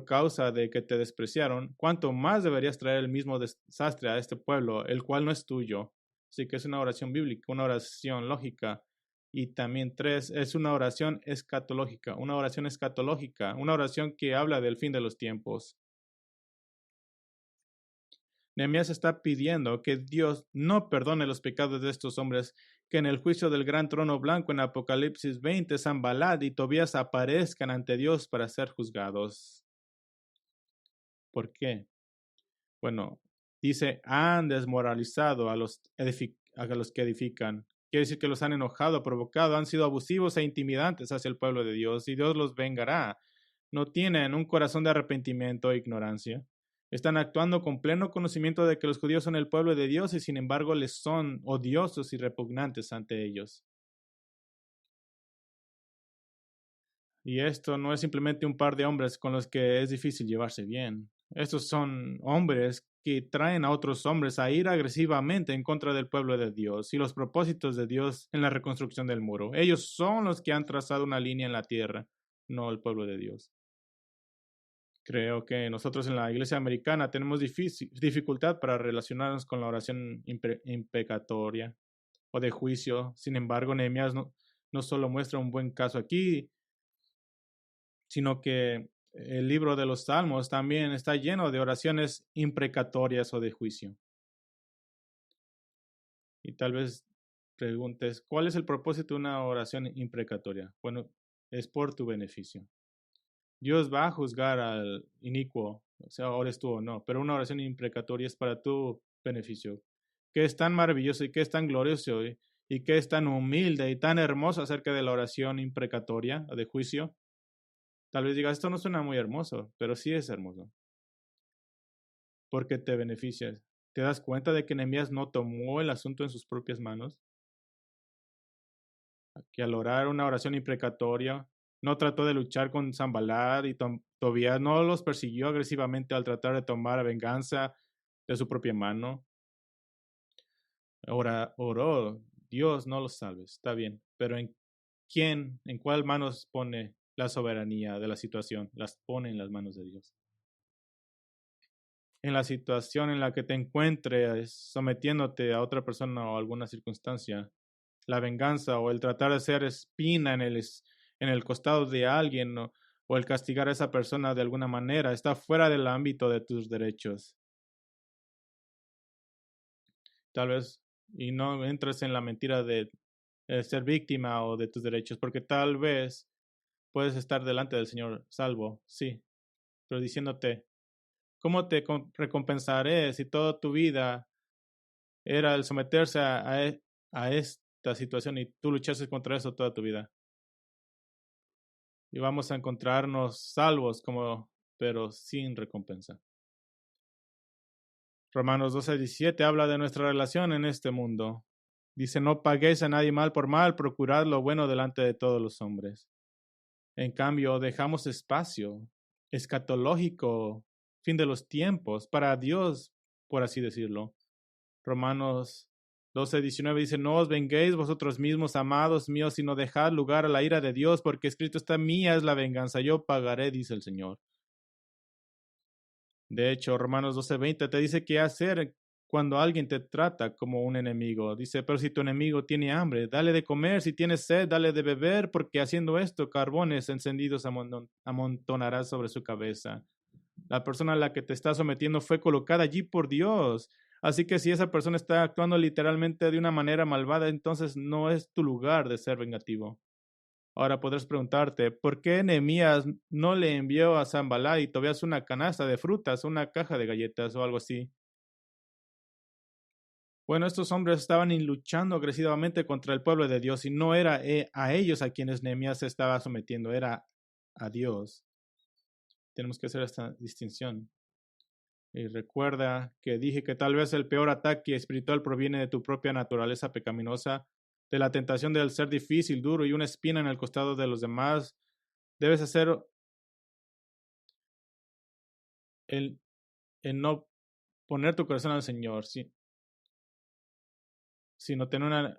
causa de que te despreciaron, ¿cuánto más deberías traer el mismo desastre a este pueblo, el cual no es tuyo? Así que es una oración bíblica, una oración lógica. Y también tres, es una oración escatológica, una oración que habla del fin de los tiempos. Nehemías está pidiendo que Dios no perdone los pecados de estos hombres, que en el juicio del gran trono blanco en Apocalipsis 20, Sanballat y Tobías aparezcan ante Dios para ser juzgados. ¿Por qué? Bueno, dice, han desmoralizado a los que edifican. Quiere decir que los han enojado, provocado, han sido abusivos e intimidantes hacia el pueblo de Dios y Dios los vengará. No tienen un corazón de arrepentimiento e ignorancia. Están actuando con pleno conocimiento de que los judíos son el pueblo de Dios y sin embargo les son odiosos y repugnantes ante ellos. Y esto no es simplemente un par de hombres con los que es difícil llevarse bien. Estos son hombres que traen a otros hombres a ir agresivamente en contra del pueblo de Dios y los propósitos de Dios en la reconstrucción del muro. Ellos son los que han trazado una línea en la tierra, no el pueblo de Dios. Creo que nosotros en la iglesia americana tenemos dificultad para relacionarnos con la oración imprecatoria o de juicio. Sin embargo, Nehemías no solo muestra un buen caso aquí, sino que el libro de los Salmos también está lleno de oraciones imprecatorias o de juicio. Y tal vez preguntes, ¿cuál es el propósito de una oración imprecatoria? Bueno, es por tu beneficio. Dios va a juzgar al inicuo, o sea, ores tú o no, pero una oración imprecatoria es para tu beneficio. ¿Qué es tan maravilloso y qué es tan glorioso y qué es tan humilde y tan hermoso acerca de la oración imprecatoria o de juicio? Tal vez digas, esto no suena muy hermoso, pero sí es hermoso, porque te beneficias. ¿Te das cuenta de que Nehemías no tomó el asunto en sus propias manos? Que al orar una oración imprecatoria, no trató de luchar con Sanballat y Tobías, no los persiguió agresivamente al tratar de tomar venganza de su propia mano. Oró, Dios no los salves, está bien, pero en cuál manos pone la soberanía de la situación? Las pone en las manos de Dios. En la situación en la que te encuentres sometiéndote a otra persona o alguna circunstancia, la venganza o el tratar de hacer espina en el costado de alguien o el castigar a esa persona de alguna manera está fuera del ámbito de tus derechos. Tal vez y no entres en la mentira de ser víctima o de tus derechos, porque tal vez puedes estar delante del Señor salvo, sí, pero diciéndote, ¿cómo te recompensaré si toda tu vida era el someterse a esta situación y tú luchaste contra eso toda tu vida? Y vamos a encontrarnos salvos, pero sin recompensa. Romanos 12:17 habla de nuestra relación en este mundo. Dice, no paguéis a nadie mal por mal, procurad lo bueno delante de todos los hombres. En cambio, dejamos espacio escatológico, fin de los tiempos, para Dios, por así decirlo. Romanos 12:19 dice, no os venguéis vosotros mismos, amados míos, sino dejad lugar a la ira de Dios, porque escrito está, mía es la venganza, yo pagaré, dice el Señor. De hecho, Romanos 12:20 te dice qué hacer cuando alguien te trata como un enemigo. Dice, pero si tu enemigo tiene hambre, dale de comer, si tienes sed, dale de beber, porque haciendo esto, carbones encendidos amontonarás sobre su cabeza. La persona a la que te está sometiendo fue colocada allí por Dios. Así que si esa persona está actuando literalmente de una manera malvada, entonces no es tu lugar de ser vengativo. Ahora podrás preguntarte, ¿por qué Nehemías no le envió a Sanballat y Tobías una canasta de frutas, una caja de galletas o algo así? Bueno, estos hombres estaban luchando agresivamente contra el pueblo de Dios y no era a ellos a quienes Nehemías se estaba sometiendo, era a Dios. Tenemos que hacer esta distinción. Y recuerda que dije que tal vez el peor ataque espiritual proviene de tu propia naturaleza pecaminosa, de la tentación del ser difícil, duro y una espina en el costado de los demás. Debes hacer el no poner tu corazón al Señor, sino tener una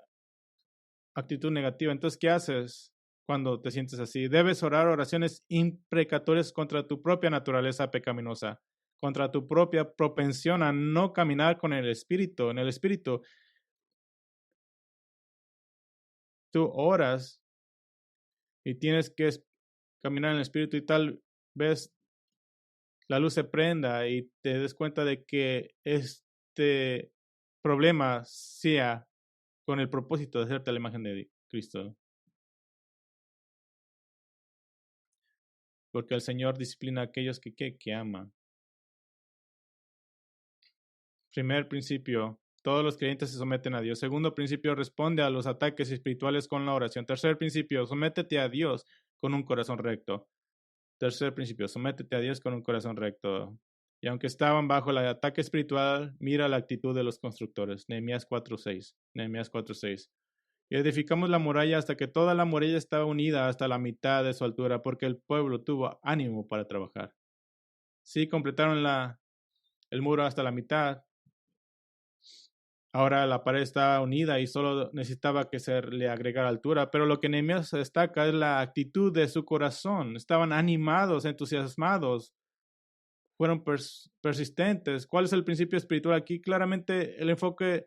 actitud negativa. Entonces, ¿qué haces cuando te sientes así? Debes orar oraciones imprecatorias contra tu propia naturaleza pecaminosa, contra tu propia propensión a no caminar con el Espíritu. En el Espíritu, tú oras y tienes que caminar en el Espíritu y tal vez la luz se prenda y te des cuenta de que este problema sea con el propósito de hacerte la imagen de Cristo. Porque el Señor disciplina a aquellos que ama. Primer principio, todos los creyentes se someten a Dios. Segundo principio, responde a los ataques espirituales con la oración. Tercer principio, sométete a Dios con un corazón recto. Tercer principio, sométete a Dios con un corazón recto. Y aunque estaban bajo el ataque espiritual, mira la actitud de los constructores. Nehemías 4:6. Nehemías 4:6. Y edificamos la muralla hasta que toda la muralla estaba unida hasta la mitad de su altura, porque el pueblo tuvo ánimo para trabajar. Sí, completaron el muro hasta la mitad. Ahora la pared está unida y solo necesitaba que se le agregara altura. Pero lo que Nehemías destaca es la actitud de su corazón. Estaban animados, entusiasmados, fueron persistentes. ¿Cuál es el principio espiritual aquí? Claramente el enfoque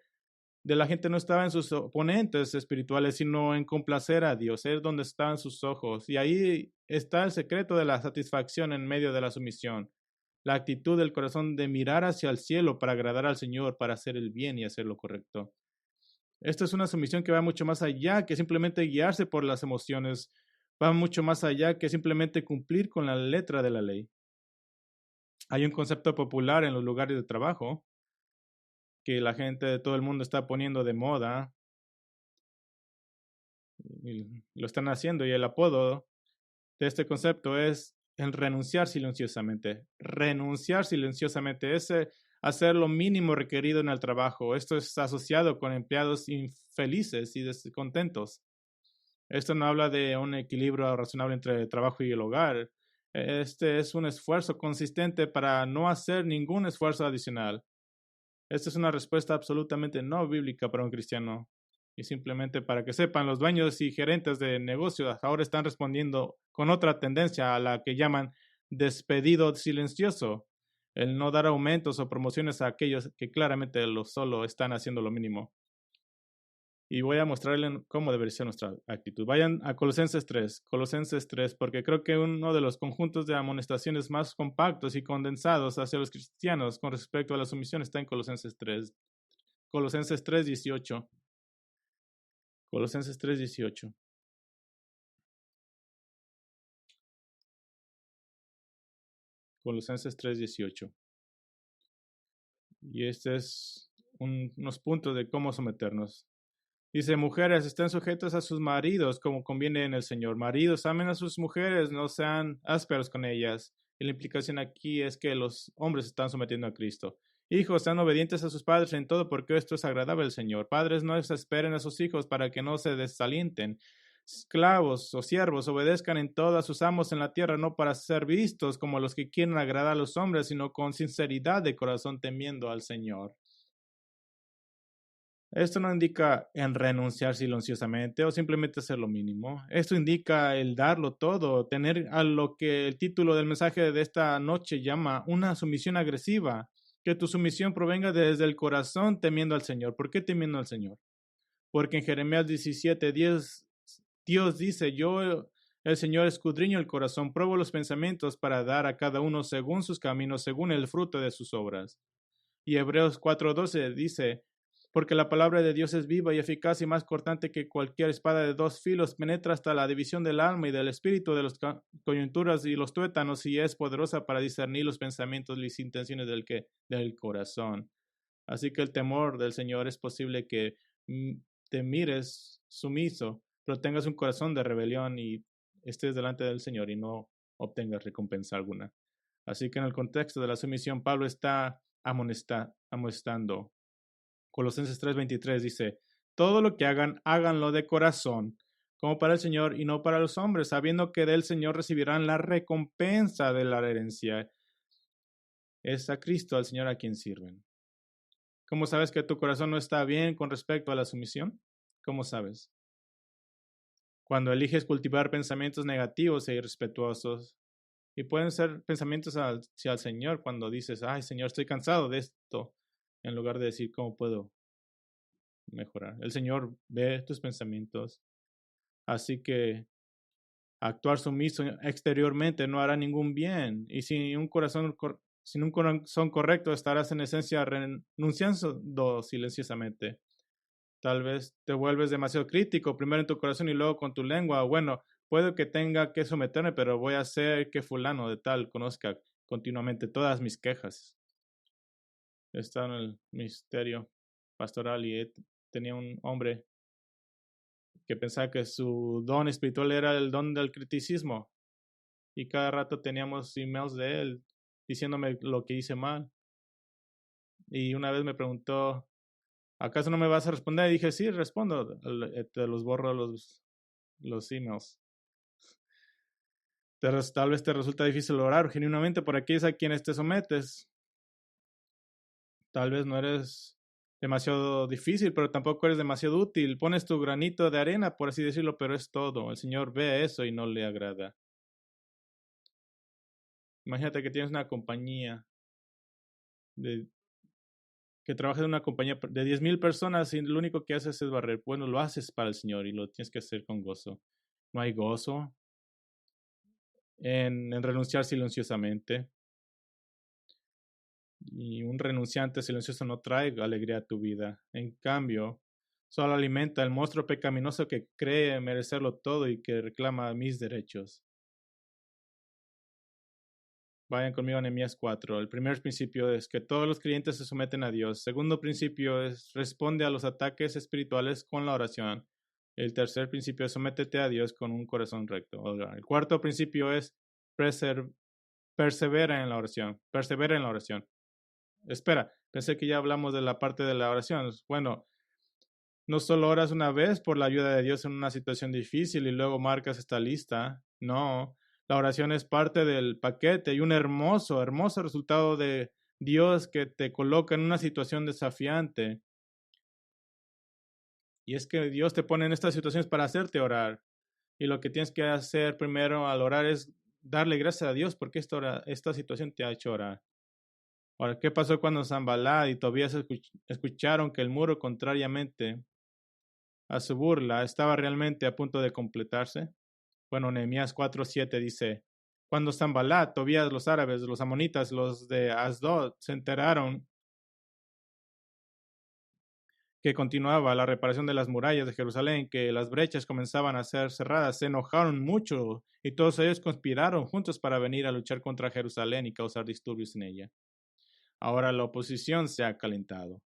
de la gente no estaba en sus oponentes espirituales, sino en complacer a Dios. Es donde están sus ojos. Y ahí está el secreto de la satisfacción en medio de la sumisión. La actitud del corazón de mirar hacia el cielo para agradar al Señor, para hacer el bien y hacer lo correcto. Esta es una sumisión que va mucho más allá que simplemente guiarse por las emociones. Va mucho más allá que simplemente cumplir con la letra de la ley. Hay un concepto popular en los lugares de trabajo que la gente de todo el mundo está poniendo de moda y lo están haciendo, y el apodo de este concepto es el renunciar silenciosamente. Renunciar silenciosamente es hacer lo mínimo requerido en el trabajo. Esto es asociado con empleados infelices y descontentos. Esto no habla de un equilibrio razonable entre el trabajo y el hogar. Este es un esfuerzo consistente para no hacer ningún esfuerzo adicional. Esta es una respuesta absolutamente no bíblica para un cristiano. Y simplemente para que sepan, los dueños y gerentes de negocios ahora están respondiendo con otra tendencia a la que llaman despedido silencioso, el no dar aumentos o promociones a aquellos que claramente solo están haciendo lo mínimo. Y voy a mostrarles cómo debería ser nuestra actitud. Vayan a Colosenses 3, porque creo que uno de los conjuntos de amonestaciones más compactos y condensados hacia los cristianos con respecto a la sumisión está en Colosenses 3. Colosenses 3:18. Colosenses 3:18. Colosenses 3:18. Y este es unos puntos de cómo someternos. Dice, mujeres, estén sujetas a sus maridos como conviene en el Señor. Maridos, amen a sus mujeres, no sean ásperos con ellas. Y la implicación aquí es que los hombres están sometiendo a Cristo. Hijos, sean obedientes a sus padres en todo porque esto es agradable al Señor. Padres, no desesperen a sus hijos para que no se desalienten. Esclavos o siervos, obedezcan en todo a sus amos en la tierra, no para ser vistos como los que quieren agradar a los hombres, sino con sinceridad de corazón temiendo al Señor. Esto no indica en renunciar silenciosamente o simplemente hacer lo mínimo. Esto indica el darlo todo, tener a lo que el título del mensaje de esta noche llama una sumisión agresiva. Que tu sumisión provenga desde el corazón temiendo al Señor. ¿Por qué temiendo al Señor? Porque en Jeremías 17:10 Dios dice, yo, el Señor, escudriño el corazón, pruebo los pensamientos para dar a cada uno según sus caminos, según el fruto de sus obras. Y Hebreos 4:12 dice, porque la palabra de Dios es viva y eficaz y más cortante que cualquier espada de dos filos, penetra hasta la división del alma y del espíritu, de las coyunturas y los tuétanos, y es poderosa para discernir los pensamientos y las intenciones del corazón. Así que el temor del Señor es posible que te mires sumiso, pero tengas un corazón de rebelión y estés delante del Señor y no obtengas recompensa alguna. Así que en el contexto de la sumisión, Pablo está amonestando. Colosenses 3:23 dice, todo lo que hagan, háganlo de corazón, como para el Señor y no para los hombres, sabiendo que del Señor recibirán la recompensa de la herencia. Es a Cristo, al Señor, a quien sirven. ¿Cómo sabes que tu corazón no está bien con respecto a la sumisión? ¿Cómo sabes? Cuando eliges cultivar pensamientos negativos e irrespetuosos, y pueden ser pensamientos hacia el Señor cuando dices, ay Señor, estoy cansado de esto, en lugar de decir, ¿cómo puedo mejorar? El Señor ve tus pensamientos, así que actuar sumiso exteriormente no hará ningún bien, y sin un corazón correcto estarás en esencia renunciando silenciosamente. Tal vez te vuelves demasiado crítico, primero en tu corazón y luego con tu lengua. Bueno, puedo que tenga que someterme, pero voy a hacer que fulano de tal conozca continuamente todas mis quejas. Está en el ministerio pastoral y tenía un hombre que pensaba que su don espiritual era el don del criticismo. Y cada rato teníamos emails de él diciéndome lo que hice mal. Y una vez me preguntó, ¿acaso no me vas a responder? Y dije, sí, respondo. Te los borro los emails. Tal vez te resulta difícil orar genuinamente por aquellos a quienes te sometes. Tal vez no eres demasiado difícil, pero tampoco eres demasiado útil. Pones tu granito de arena, por así decirlo, pero es todo. El Señor ve eso y no le agrada. Imagínate que tienes una compañía de, que trabaja en una compañía de 10,000 personas y lo único que haces es barrer. Bueno, lo haces para el Señor y lo tienes que hacer con gozo. No hay gozo en renunciar silenciosamente. Y un renunciante silencioso no trae alegría a tu vida. En cambio, solo alimenta el monstruo pecaminoso que cree merecerlo todo y que reclama mis derechos. Vayan conmigo a Nehemías 4. El primer principio es que todos los creyentes se someten a Dios. Segundo principio es responde a los ataques espirituales con la oración. El tercer principio es sométete a Dios con un corazón recto. El cuarto principio es persevera en la oración. Persevera en la oración. Espera, pensé que ya hablamos de la parte de la oración. Bueno, no solo oras una vez por la ayuda de Dios en una situación difícil y luego marcas esta lista. No, la oración es parte del paquete y un hermoso, hermoso resultado de Dios que te coloca en una situación desafiante. Y es que Dios te pone en estas situaciones para hacerte orar. Y lo que tienes que hacer primero al orar es darle gracias a Dios porque esta situación te ha hecho orar. Ahora, ¿qué pasó cuando Sanballat y Tobías escucharon que el muro, contrariamente a su burla, estaba realmente a punto de completarse? Bueno, Nehemías 4:7 dice, cuando Sanballat, Tobías, los árabes, los amonitas, los de Asdod, se enteraron que continuaba la reparación de las murallas de Jerusalén, que las brechas comenzaban a ser cerradas, se enojaron mucho y todos ellos conspiraron juntos para venir a luchar contra Jerusalén y causar disturbios en ella. Ahora la oposición se ha calentado.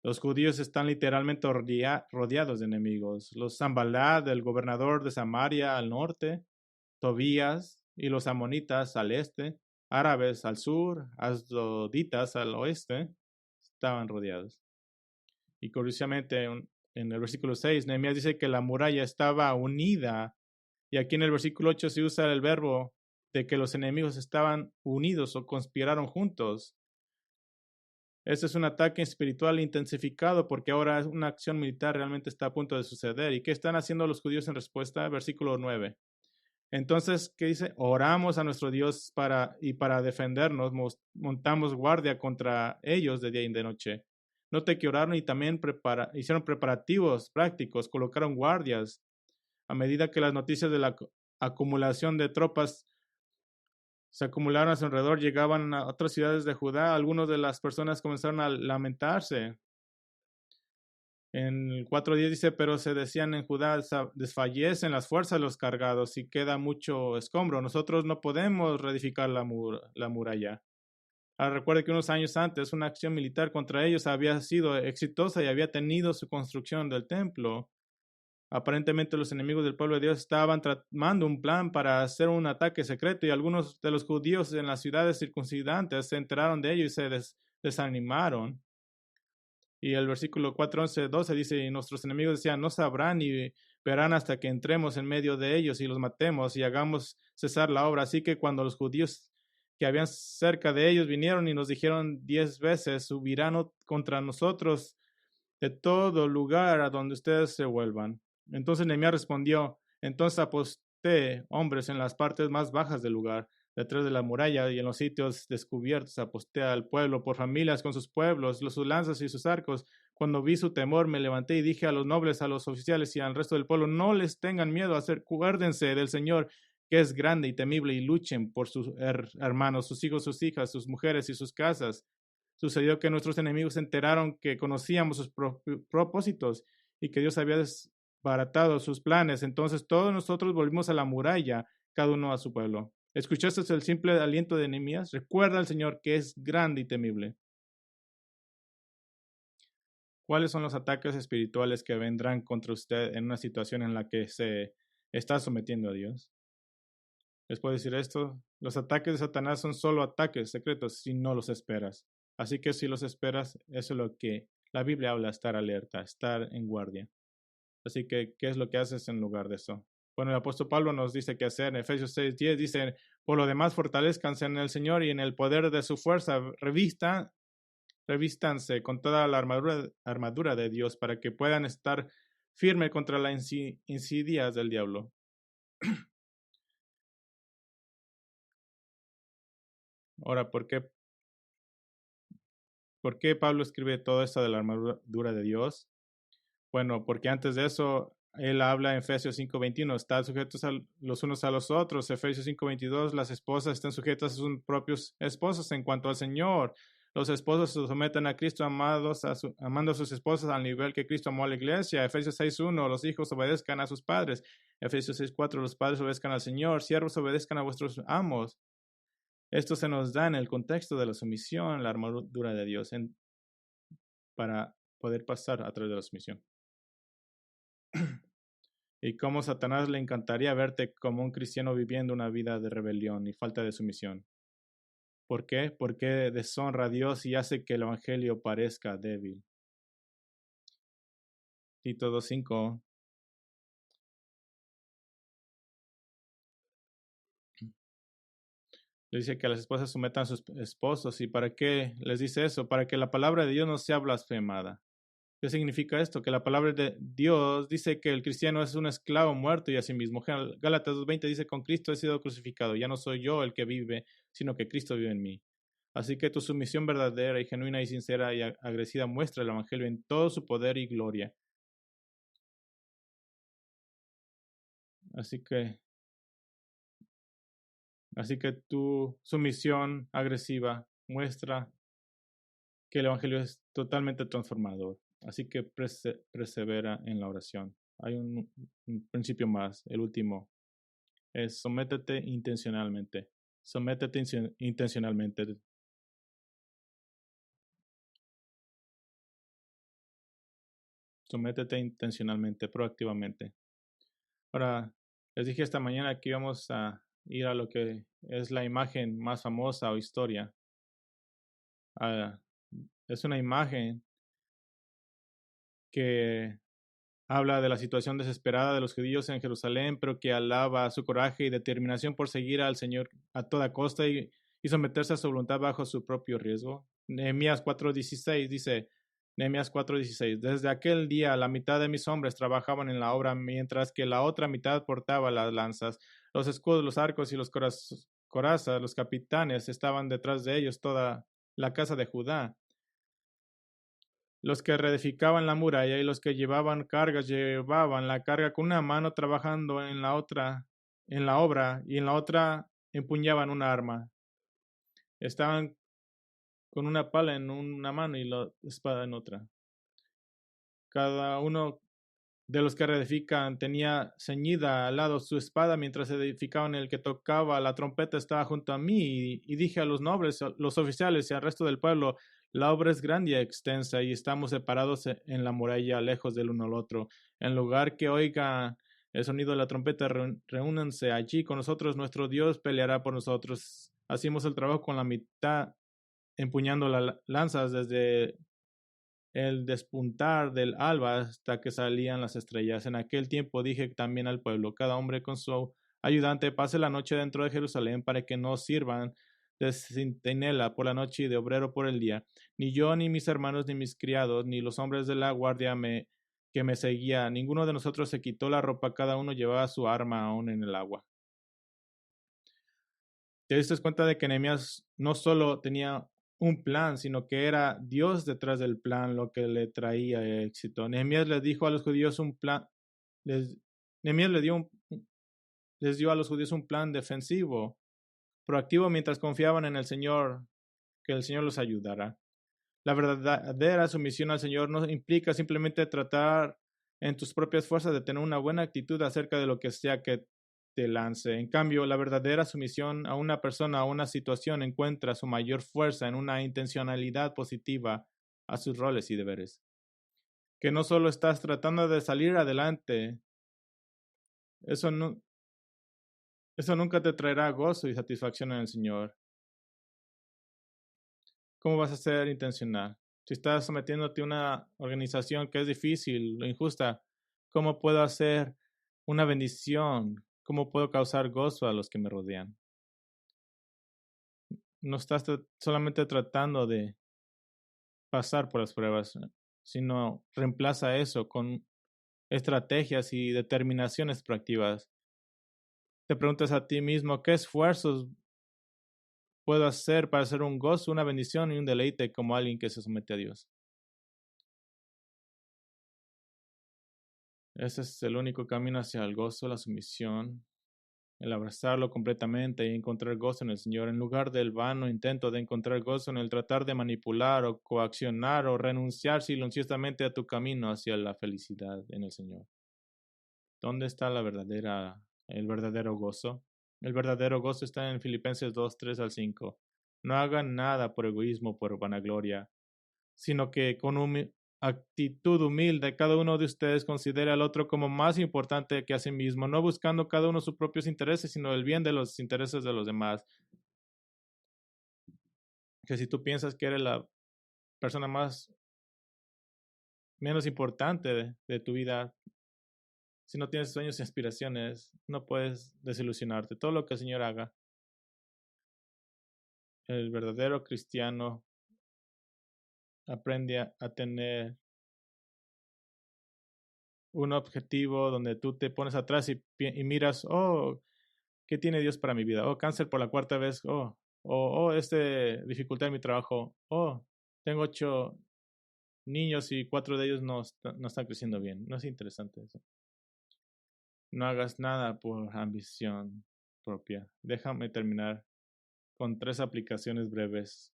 Los judíos están literalmente rodeados de enemigos. Los Sanballat, el gobernador de Samaria al norte, Tobías y los amonitas al este, árabes al sur, asdoditas al oeste, estaban rodeados. Y curiosamente, en el versículo 6, Nehemías dice que la muralla estaba unida. Y aquí en el versículo 8 se usa el verbo de que los enemigos estaban unidos o conspiraron juntos. Este es un ataque espiritual intensificado porque ahora una acción militar realmente está a punto de suceder. ¿Y qué están haciendo los judíos en respuesta? Versículo 9. Entonces, ¿qué dice? Oramos a nuestro Dios para defendernos, montamos guardia contra ellos de día y de noche. Note que oraron y también hicieron preparativos prácticos, colocaron guardias. A medida que las noticias de la acumulación de tropas se acumularon a su alrededor, llegaban a otras ciudades de Judá, algunas de las personas comenzaron a lamentarse. En el 4:10 dice, pero se decían en Judá, desfallecen las fuerzas de los cargados y queda mucho escombro. Nosotros no podemos reedificar la muralla. Ahora recuerde que unos años antes una acción militar contra ellos había sido exitosa y había tenido su construcción del templo. Aparentemente los enemigos del pueblo de Dios estaban tramando un plan para hacer un ataque secreto y algunos de los judíos en las ciudades circuncidantes se enteraron de ello y se desanimaron. Y el versículo 4, 11, 12 dice, y nuestros enemigos decían, no sabrán ni verán hasta que entremos en medio de ellos y los matemos y hagamos cesar la obra. Así que cuando los judíos que habían cerca de ellos vinieron y nos dijeron 10 veces, subirán contra nosotros de todo lugar a donde ustedes se vuelvan. Entonces Nehemías respondió, entonces aposté hombres en las partes más bajas del lugar, detrás de la muralla y en los sitios descubiertos, aposté al pueblo por familias con sus pueblos, sus lanzas y sus arcos. Cuando vi su temor, me levanté y dije a los nobles, a los oficiales y al resto del pueblo, no les tengan miedo, acuérdense del Señor, que es grande y temible, y luchen por sus hermanos, sus hijos, sus hijas, sus mujeres y sus casas. Sucedió que nuestros enemigos se enteraron que conocíamos sus propósitos y que Dios había desbaratado sus planes. Entonces todos nosotros volvimos a la muralla, cada uno a su pueblo. ¿Escuchaste el simple aliento de Nehemías? Recuerda al Señor que es grande y temible. ¿Cuáles son los ataques espirituales que vendrán contra usted en una situación en la que se está sometiendo a Dios? ¿Les puedo decir esto? Los ataques de Satanás son solo ataques secretos si no los esperas. Así que si los esperas, eso es lo que la Biblia habla, estar alerta, estar en guardia. Así que, ¿qué es lo que haces en lugar de eso? Bueno, el apóstol Pablo nos dice qué hacer. En Efesios 6:10 dice, por lo demás, fortalezcanse en el Señor y en el poder de su fuerza. Revístanse con toda la armadura de Dios para que puedan estar firmes contra las insidias del diablo. Ahora, ¿por qué Pablo escribe todo esto de la armadura de Dios? Bueno, porque antes de eso, él habla en Efesios 5:21, están sujetos los unos a los otros. Efesios 5:22, las esposas están sujetas a sus propios esposos en cuanto al Señor. Los esposos se someten a Cristo amando a sus esposas al nivel que Cristo amó a la iglesia. Efesios 6:1, los hijos obedezcan a sus padres. Efesios 6:4, los padres obedezcan al Señor. Siervos obedezcan a vuestros amos. Esto se nos da en el contexto de la sumisión, la armadura de Dios, para poder pasar a través de la sumisión. Y cómo Satanás le encantaría verte como un cristiano viviendo una vida de rebelión y falta de sumisión. ¿Por qué? Porque deshonra a Dios y hace que el evangelio parezca débil. Tito 2:5 le dice que las esposas sometan a sus esposos. ¿Y para qué les dice eso? Para que la palabra de Dios no sea blasfemada. ¿Qué significa esto? Que la palabra de Dios dice que el cristiano es un esclavo muerto y a sí mismo. Gálatas 2:20 dice, con Cristo he sido crucificado. Ya no soy yo el que vive, sino que Cristo vive en mí. Así que tu sumisión verdadera y genuina y sincera y agradecida muestra el evangelio en todo su poder y gloria. Así que tu sumisión agresiva muestra que el evangelio es totalmente transformador. Así que persevera en la oración. Hay un principio más, el último. Es sométete intencionalmente. Sométete intencionalmente. Sométete intencionalmente, proactivamente. Ahora, les dije esta mañana que íbamos a ir a lo que es la imagen más famosa o historia. Es una imagen que habla de la situación desesperada de los judíos en Jerusalén, pero que alaba su coraje y determinación por seguir al Señor a toda costa y someterse a su voluntad bajo su propio riesgo. Nehemías 4:16 dice, Nehemías 4:16, desde aquel día la mitad de mis hombres trabajaban en la obra, mientras que la otra mitad portaba las lanzas, los escudos, los arcos y los corazas, los capitanes estaban detrás de ellos, toda la casa de Judá. Los que reedificaban la muralla y los que llevaban cargas llevaban la carga con una mano trabajando en la obra, y en la otra empuñaban una arma. Estaban con una pala en una mano y la espada en otra. Cada uno de los que reedifican tenía ceñida al lado su espada mientras edificaban. El que tocaba la trompeta estaba junto a mí y dije a los nobles, los oficiales y al resto del pueblo, la obra es grande y extensa y estamos separados en la muralla lejos del uno al otro. En lugar que oigan el sonido de la trompeta, reúnanse allí con nosotros, nuestro Dios peleará por nosotros. Hacemos el trabajo con la mitad empuñando las lanzas desde el despuntar del alba hasta que salían las estrellas. En aquel tiempo dije también al pueblo, cada hombre con su ayudante pase la noche dentro de Jerusalén para que no sirvan de centinela por la noche y de obrero por el día. Ni yo, ni mis hermanos, ni mis criados, ni los hombres de la guardia que me seguían, ninguno de nosotros se quitó la ropa, cada uno llevaba su arma aún en el agua. Te diste cuenta de que Nehemías no solo tenía un plan, sino que era Dios detrás del plan lo que le traía éxito. Nehemías les dijo a los judíos un plan, Nehemías les dio a los judíos un plan defensivo, proactivo mientras confiaban en el Señor, que el Señor los ayudara. La verdadera sumisión al Señor no implica simplemente tratar en tus propias fuerzas de tener una buena actitud acerca de lo que sea que te lance. En cambio, la verdadera sumisión a una persona, a una situación, encuentra su mayor fuerza en una intencionalidad positiva a sus roles y deberes. Que no solo estás tratando de salir adelante, eso nunca te traerá gozo y satisfacción en el Señor. ¿Cómo vas a ser intencional? Si estás sometiéndote a una organización que es difícil o injusta, ¿cómo puedo hacer una bendición, cómo puedo causar gozo a los que me rodean. No estás solamente tratando de pasar por las pruebas, sino reemplaza eso con estrategias y determinaciones proactivas. Te preguntas a ti mismo, ¿qué esfuerzos puedo hacer para hacer un gozo, una bendición y un deleite como alguien que se somete a Dios? Ese es el único camino hacia el gozo, la sumisión, el abrazarlo completamente y encontrar gozo en el Señor, en lugar del vano intento de encontrar gozo en el tratar de manipular o coaccionar o renunciar silenciosamente a tu camino hacia la felicidad en el Señor. ¿Dónde está el verdadero gozo? El verdadero gozo está en Filipenses 2, 3 al 5. No hagan nada por egoísmo o por vanagloria, sino que con actitud humilde cada uno de ustedes considere al otro como más importante que a sí mismo, no buscando cada uno sus propios intereses, sino el bien de los intereses de los demás. Que si tú piensas que eres la persona menos importante de tu vida, si no tienes sueños y aspiraciones, no puedes desilusionarte. Todo lo que el Señor haga, el verdadero cristiano aprende a tener un objetivo donde tú te pones atrás y miras, oh, ¿qué tiene Dios para mi vida? Oh, cáncer por la cuarta vez, dificultad en mi trabajo, tengo 8 niños y 4 de ellos no están creciendo bien. No es interesante eso. No hagas nada por ambición propia. Déjame terminar con 3 aplicaciones breves.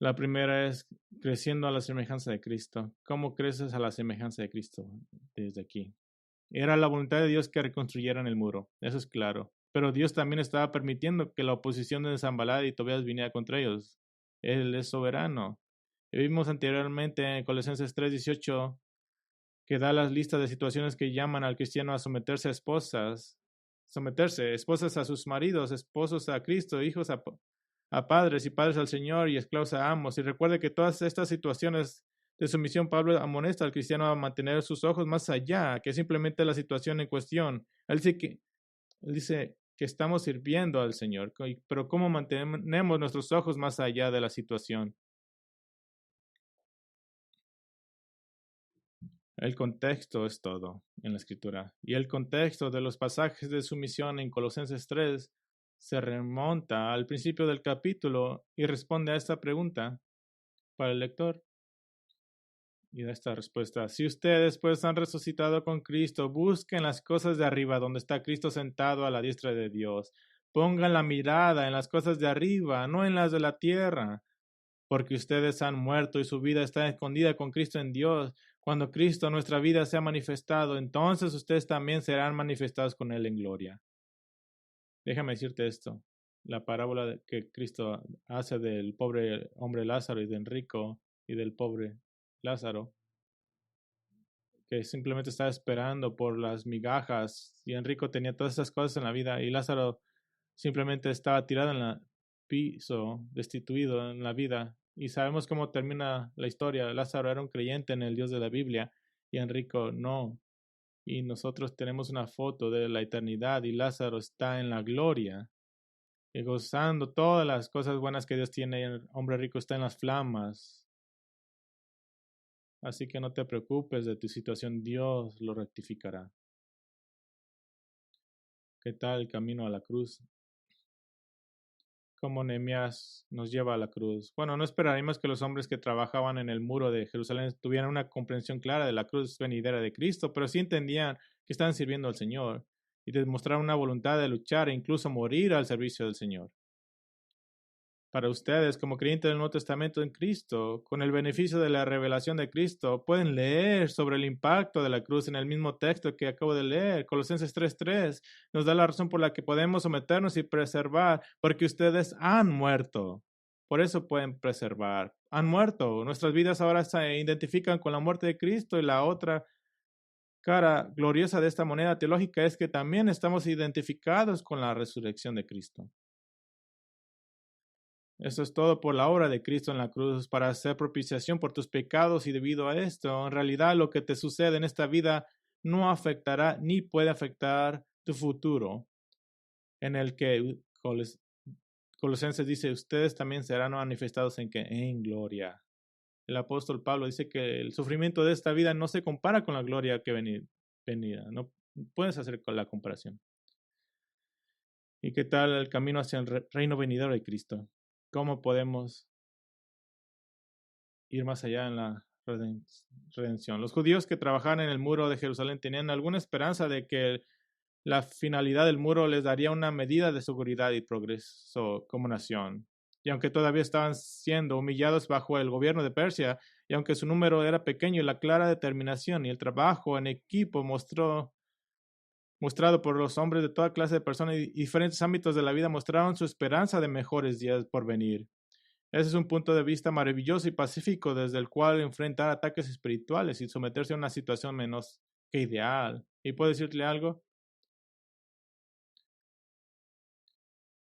La primera es creciendo a la semejanza de Cristo. ¿Cómo creces a la semejanza de Cristo desde aquí? Era la voluntad de Dios que reconstruyeran el muro, eso es claro. Pero Dios también estaba permitiendo que la oposición de Sanballat y Tobías viniera contra ellos. Él es soberano. Vimos anteriormente en Colosenses 3:18 que da las listas de situaciones que llaman al cristiano a someterse esposas a sus maridos, esposos a Cristo, hijos a padres y padres al Señor y esclavos a amos. Y recuerde que todas estas situaciones de sumisión, Pablo amonesta al cristiano a mantener sus ojos más allá que simplemente la situación en cuestión. Él dice que estamos sirviendo al Señor, pero ¿cómo mantenemos nuestros ojos más allá de la situación? El contexto es todo en la escritura. Y el contexto de los pasajes de sumisión en Colosenses 3 se remonta al principio del capítulo y responde a esta pregunta para el lector. Y da esta respuesta: si ustedes pues han resucitado con Cristo, busquen las cosas de arriba, donde está Cristo sentado a la diestra de Dios. Pongan la mirada en las cosas de arriba, no en las de la tierra, porque ustedes han muerto y su vida está escondida con Cristo en Dios. Cuando Cristo, nuestra vida, sea manifestado, entonces ustedes también serán manifestados con Él en gloria. Déjame decirte esto. La parábola que Cristo hace del pobre hombre Lázaro y del rico y del pobre Lázaro, que simplemente estaba esperando por las migajas, y Enrico tenía todas esas cosas en la vida y Lázaro simplemente estaba tirado en el piso, destituido en la vida. Y sabemos cómo termina la historia. Lázaro era un creyente en el Dios de la Biblia y Enrico no. Y nosotros tenemos una foto de la eternidad y Lázaro está en la gloria, y gozando todas las cosas buenas que Dios tiene, y el hombre rico está en las flamas. Así que no te preocupes de tu situación, Dios lo rectificará. ¿Qué tal el camino a la cruz? ¿Cómo Nehemías nos lleva a la cruz? Bueno, no esperaríamos que los hombres que trabajaban en el muro de Jerusalén tuvieran una comprensión clara de la cruz venidera de Cristo, pero sí entendían que estaban sirviendo al Señor y demostraron una voluntad de luchar e incluso morir al servicio del Señor. Para ustedes, como creyentes del Nuevo Testamento en Cristo, con el beneficio de la revelación de Cristo, pueden leer sobre el impacto de la cruz en el mismo texto que acabo de leer. Colosenses 3:3 nos da la razón por la que podemos someternos y preservar, porque ustedes han muerto. Por eso pueden preservar. Han muerto. Nuestras vidas ahora se identifican con la muerte de Cristo, y la otra cara gloriosa de esta moneda teológica es que también estamos identificados con la resurrección de Cristo. Eso es todo por la obra de Cristo en la cruz para hacer propiciación por tus pecados, y debido a esto, en realidad lo que te sucede en esta vida no afectará ni puede afectar tu futuro, en el que Colosenses dice, ustedes también serán manifestados en gloria. El apóstol Pablo dice que el sufrimiento de esta vida no se compara con la gloria que venida. No puedes hacer la comparación. ¿Y qué tal el camino hacia el reino venidero de Cristo? ¿Cómo podemos ir más allá en la redención? Los judíos que trabajaban en el muro de Jerusalén tenían alguna esperanza de que la finalidad del muro les daría una medida de seguridad y progreso como nación. Y aunque todavía estaban siendo humillados bajo el gobierno de Persia, y aunque su número era pequeño, la clara determinación y el trabajo en equipo mostrado por los hombres de toda clase de personas y diferentes ámbitos de la vida mostraron su esperanza de mejores días por venir. Ese es un punto de vista maravilloso y pacífico desde el cual enfrentar ataques espirituales y someterse a una situación menos que ideal. ¿Y puedo decirle algo?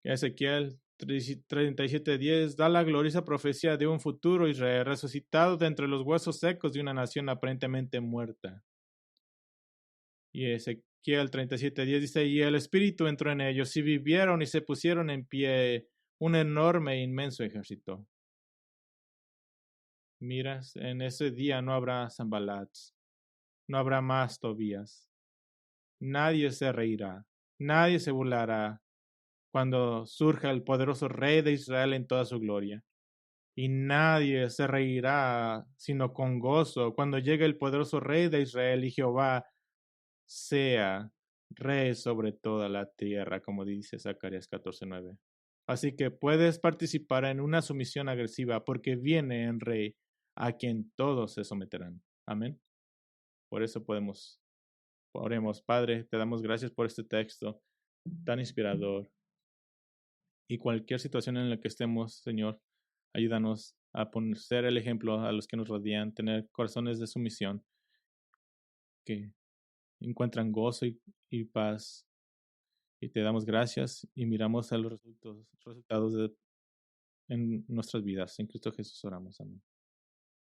Ezequiel 37:10 da la gloriosa profecía de un futuro Israel resucitado de entre los huesos secos de una nación aparentemente muerta. Y Ezequiel 37:10 dice, y el Espíritu entró en ellos y vivieron y se pusieron en pie un enorme e inmenso ejército. Miras, en ese día no habrá Sanbalats, no habrá más Tobías. Nadie se reirá, nadie se burlará cuando surja el poderoso Rey de Israel en toda su gloria. Y nadie se reirá sino con gozo cuando llegue el poderoso Rey de Israel y Jehová sea Rey sobre toda la tierra, como dice Zacarías 14:9. Así que puedes participar en una sumisión agresiva porque viene en Rey a quien todos se someterán. Amén. Por eso oremos, Padre, te damos gracias por este texto tan inspirador. Y cualquier situación en la que estemos, Señor, ayúdanos a ser el ejemplo a los que nos rodean, tener corazones de sumisión que encuentran gozo y paz. Y te damos gracias y miramos a los resultados en nuestras vidas. En Cristo Jesús oramos. Amén.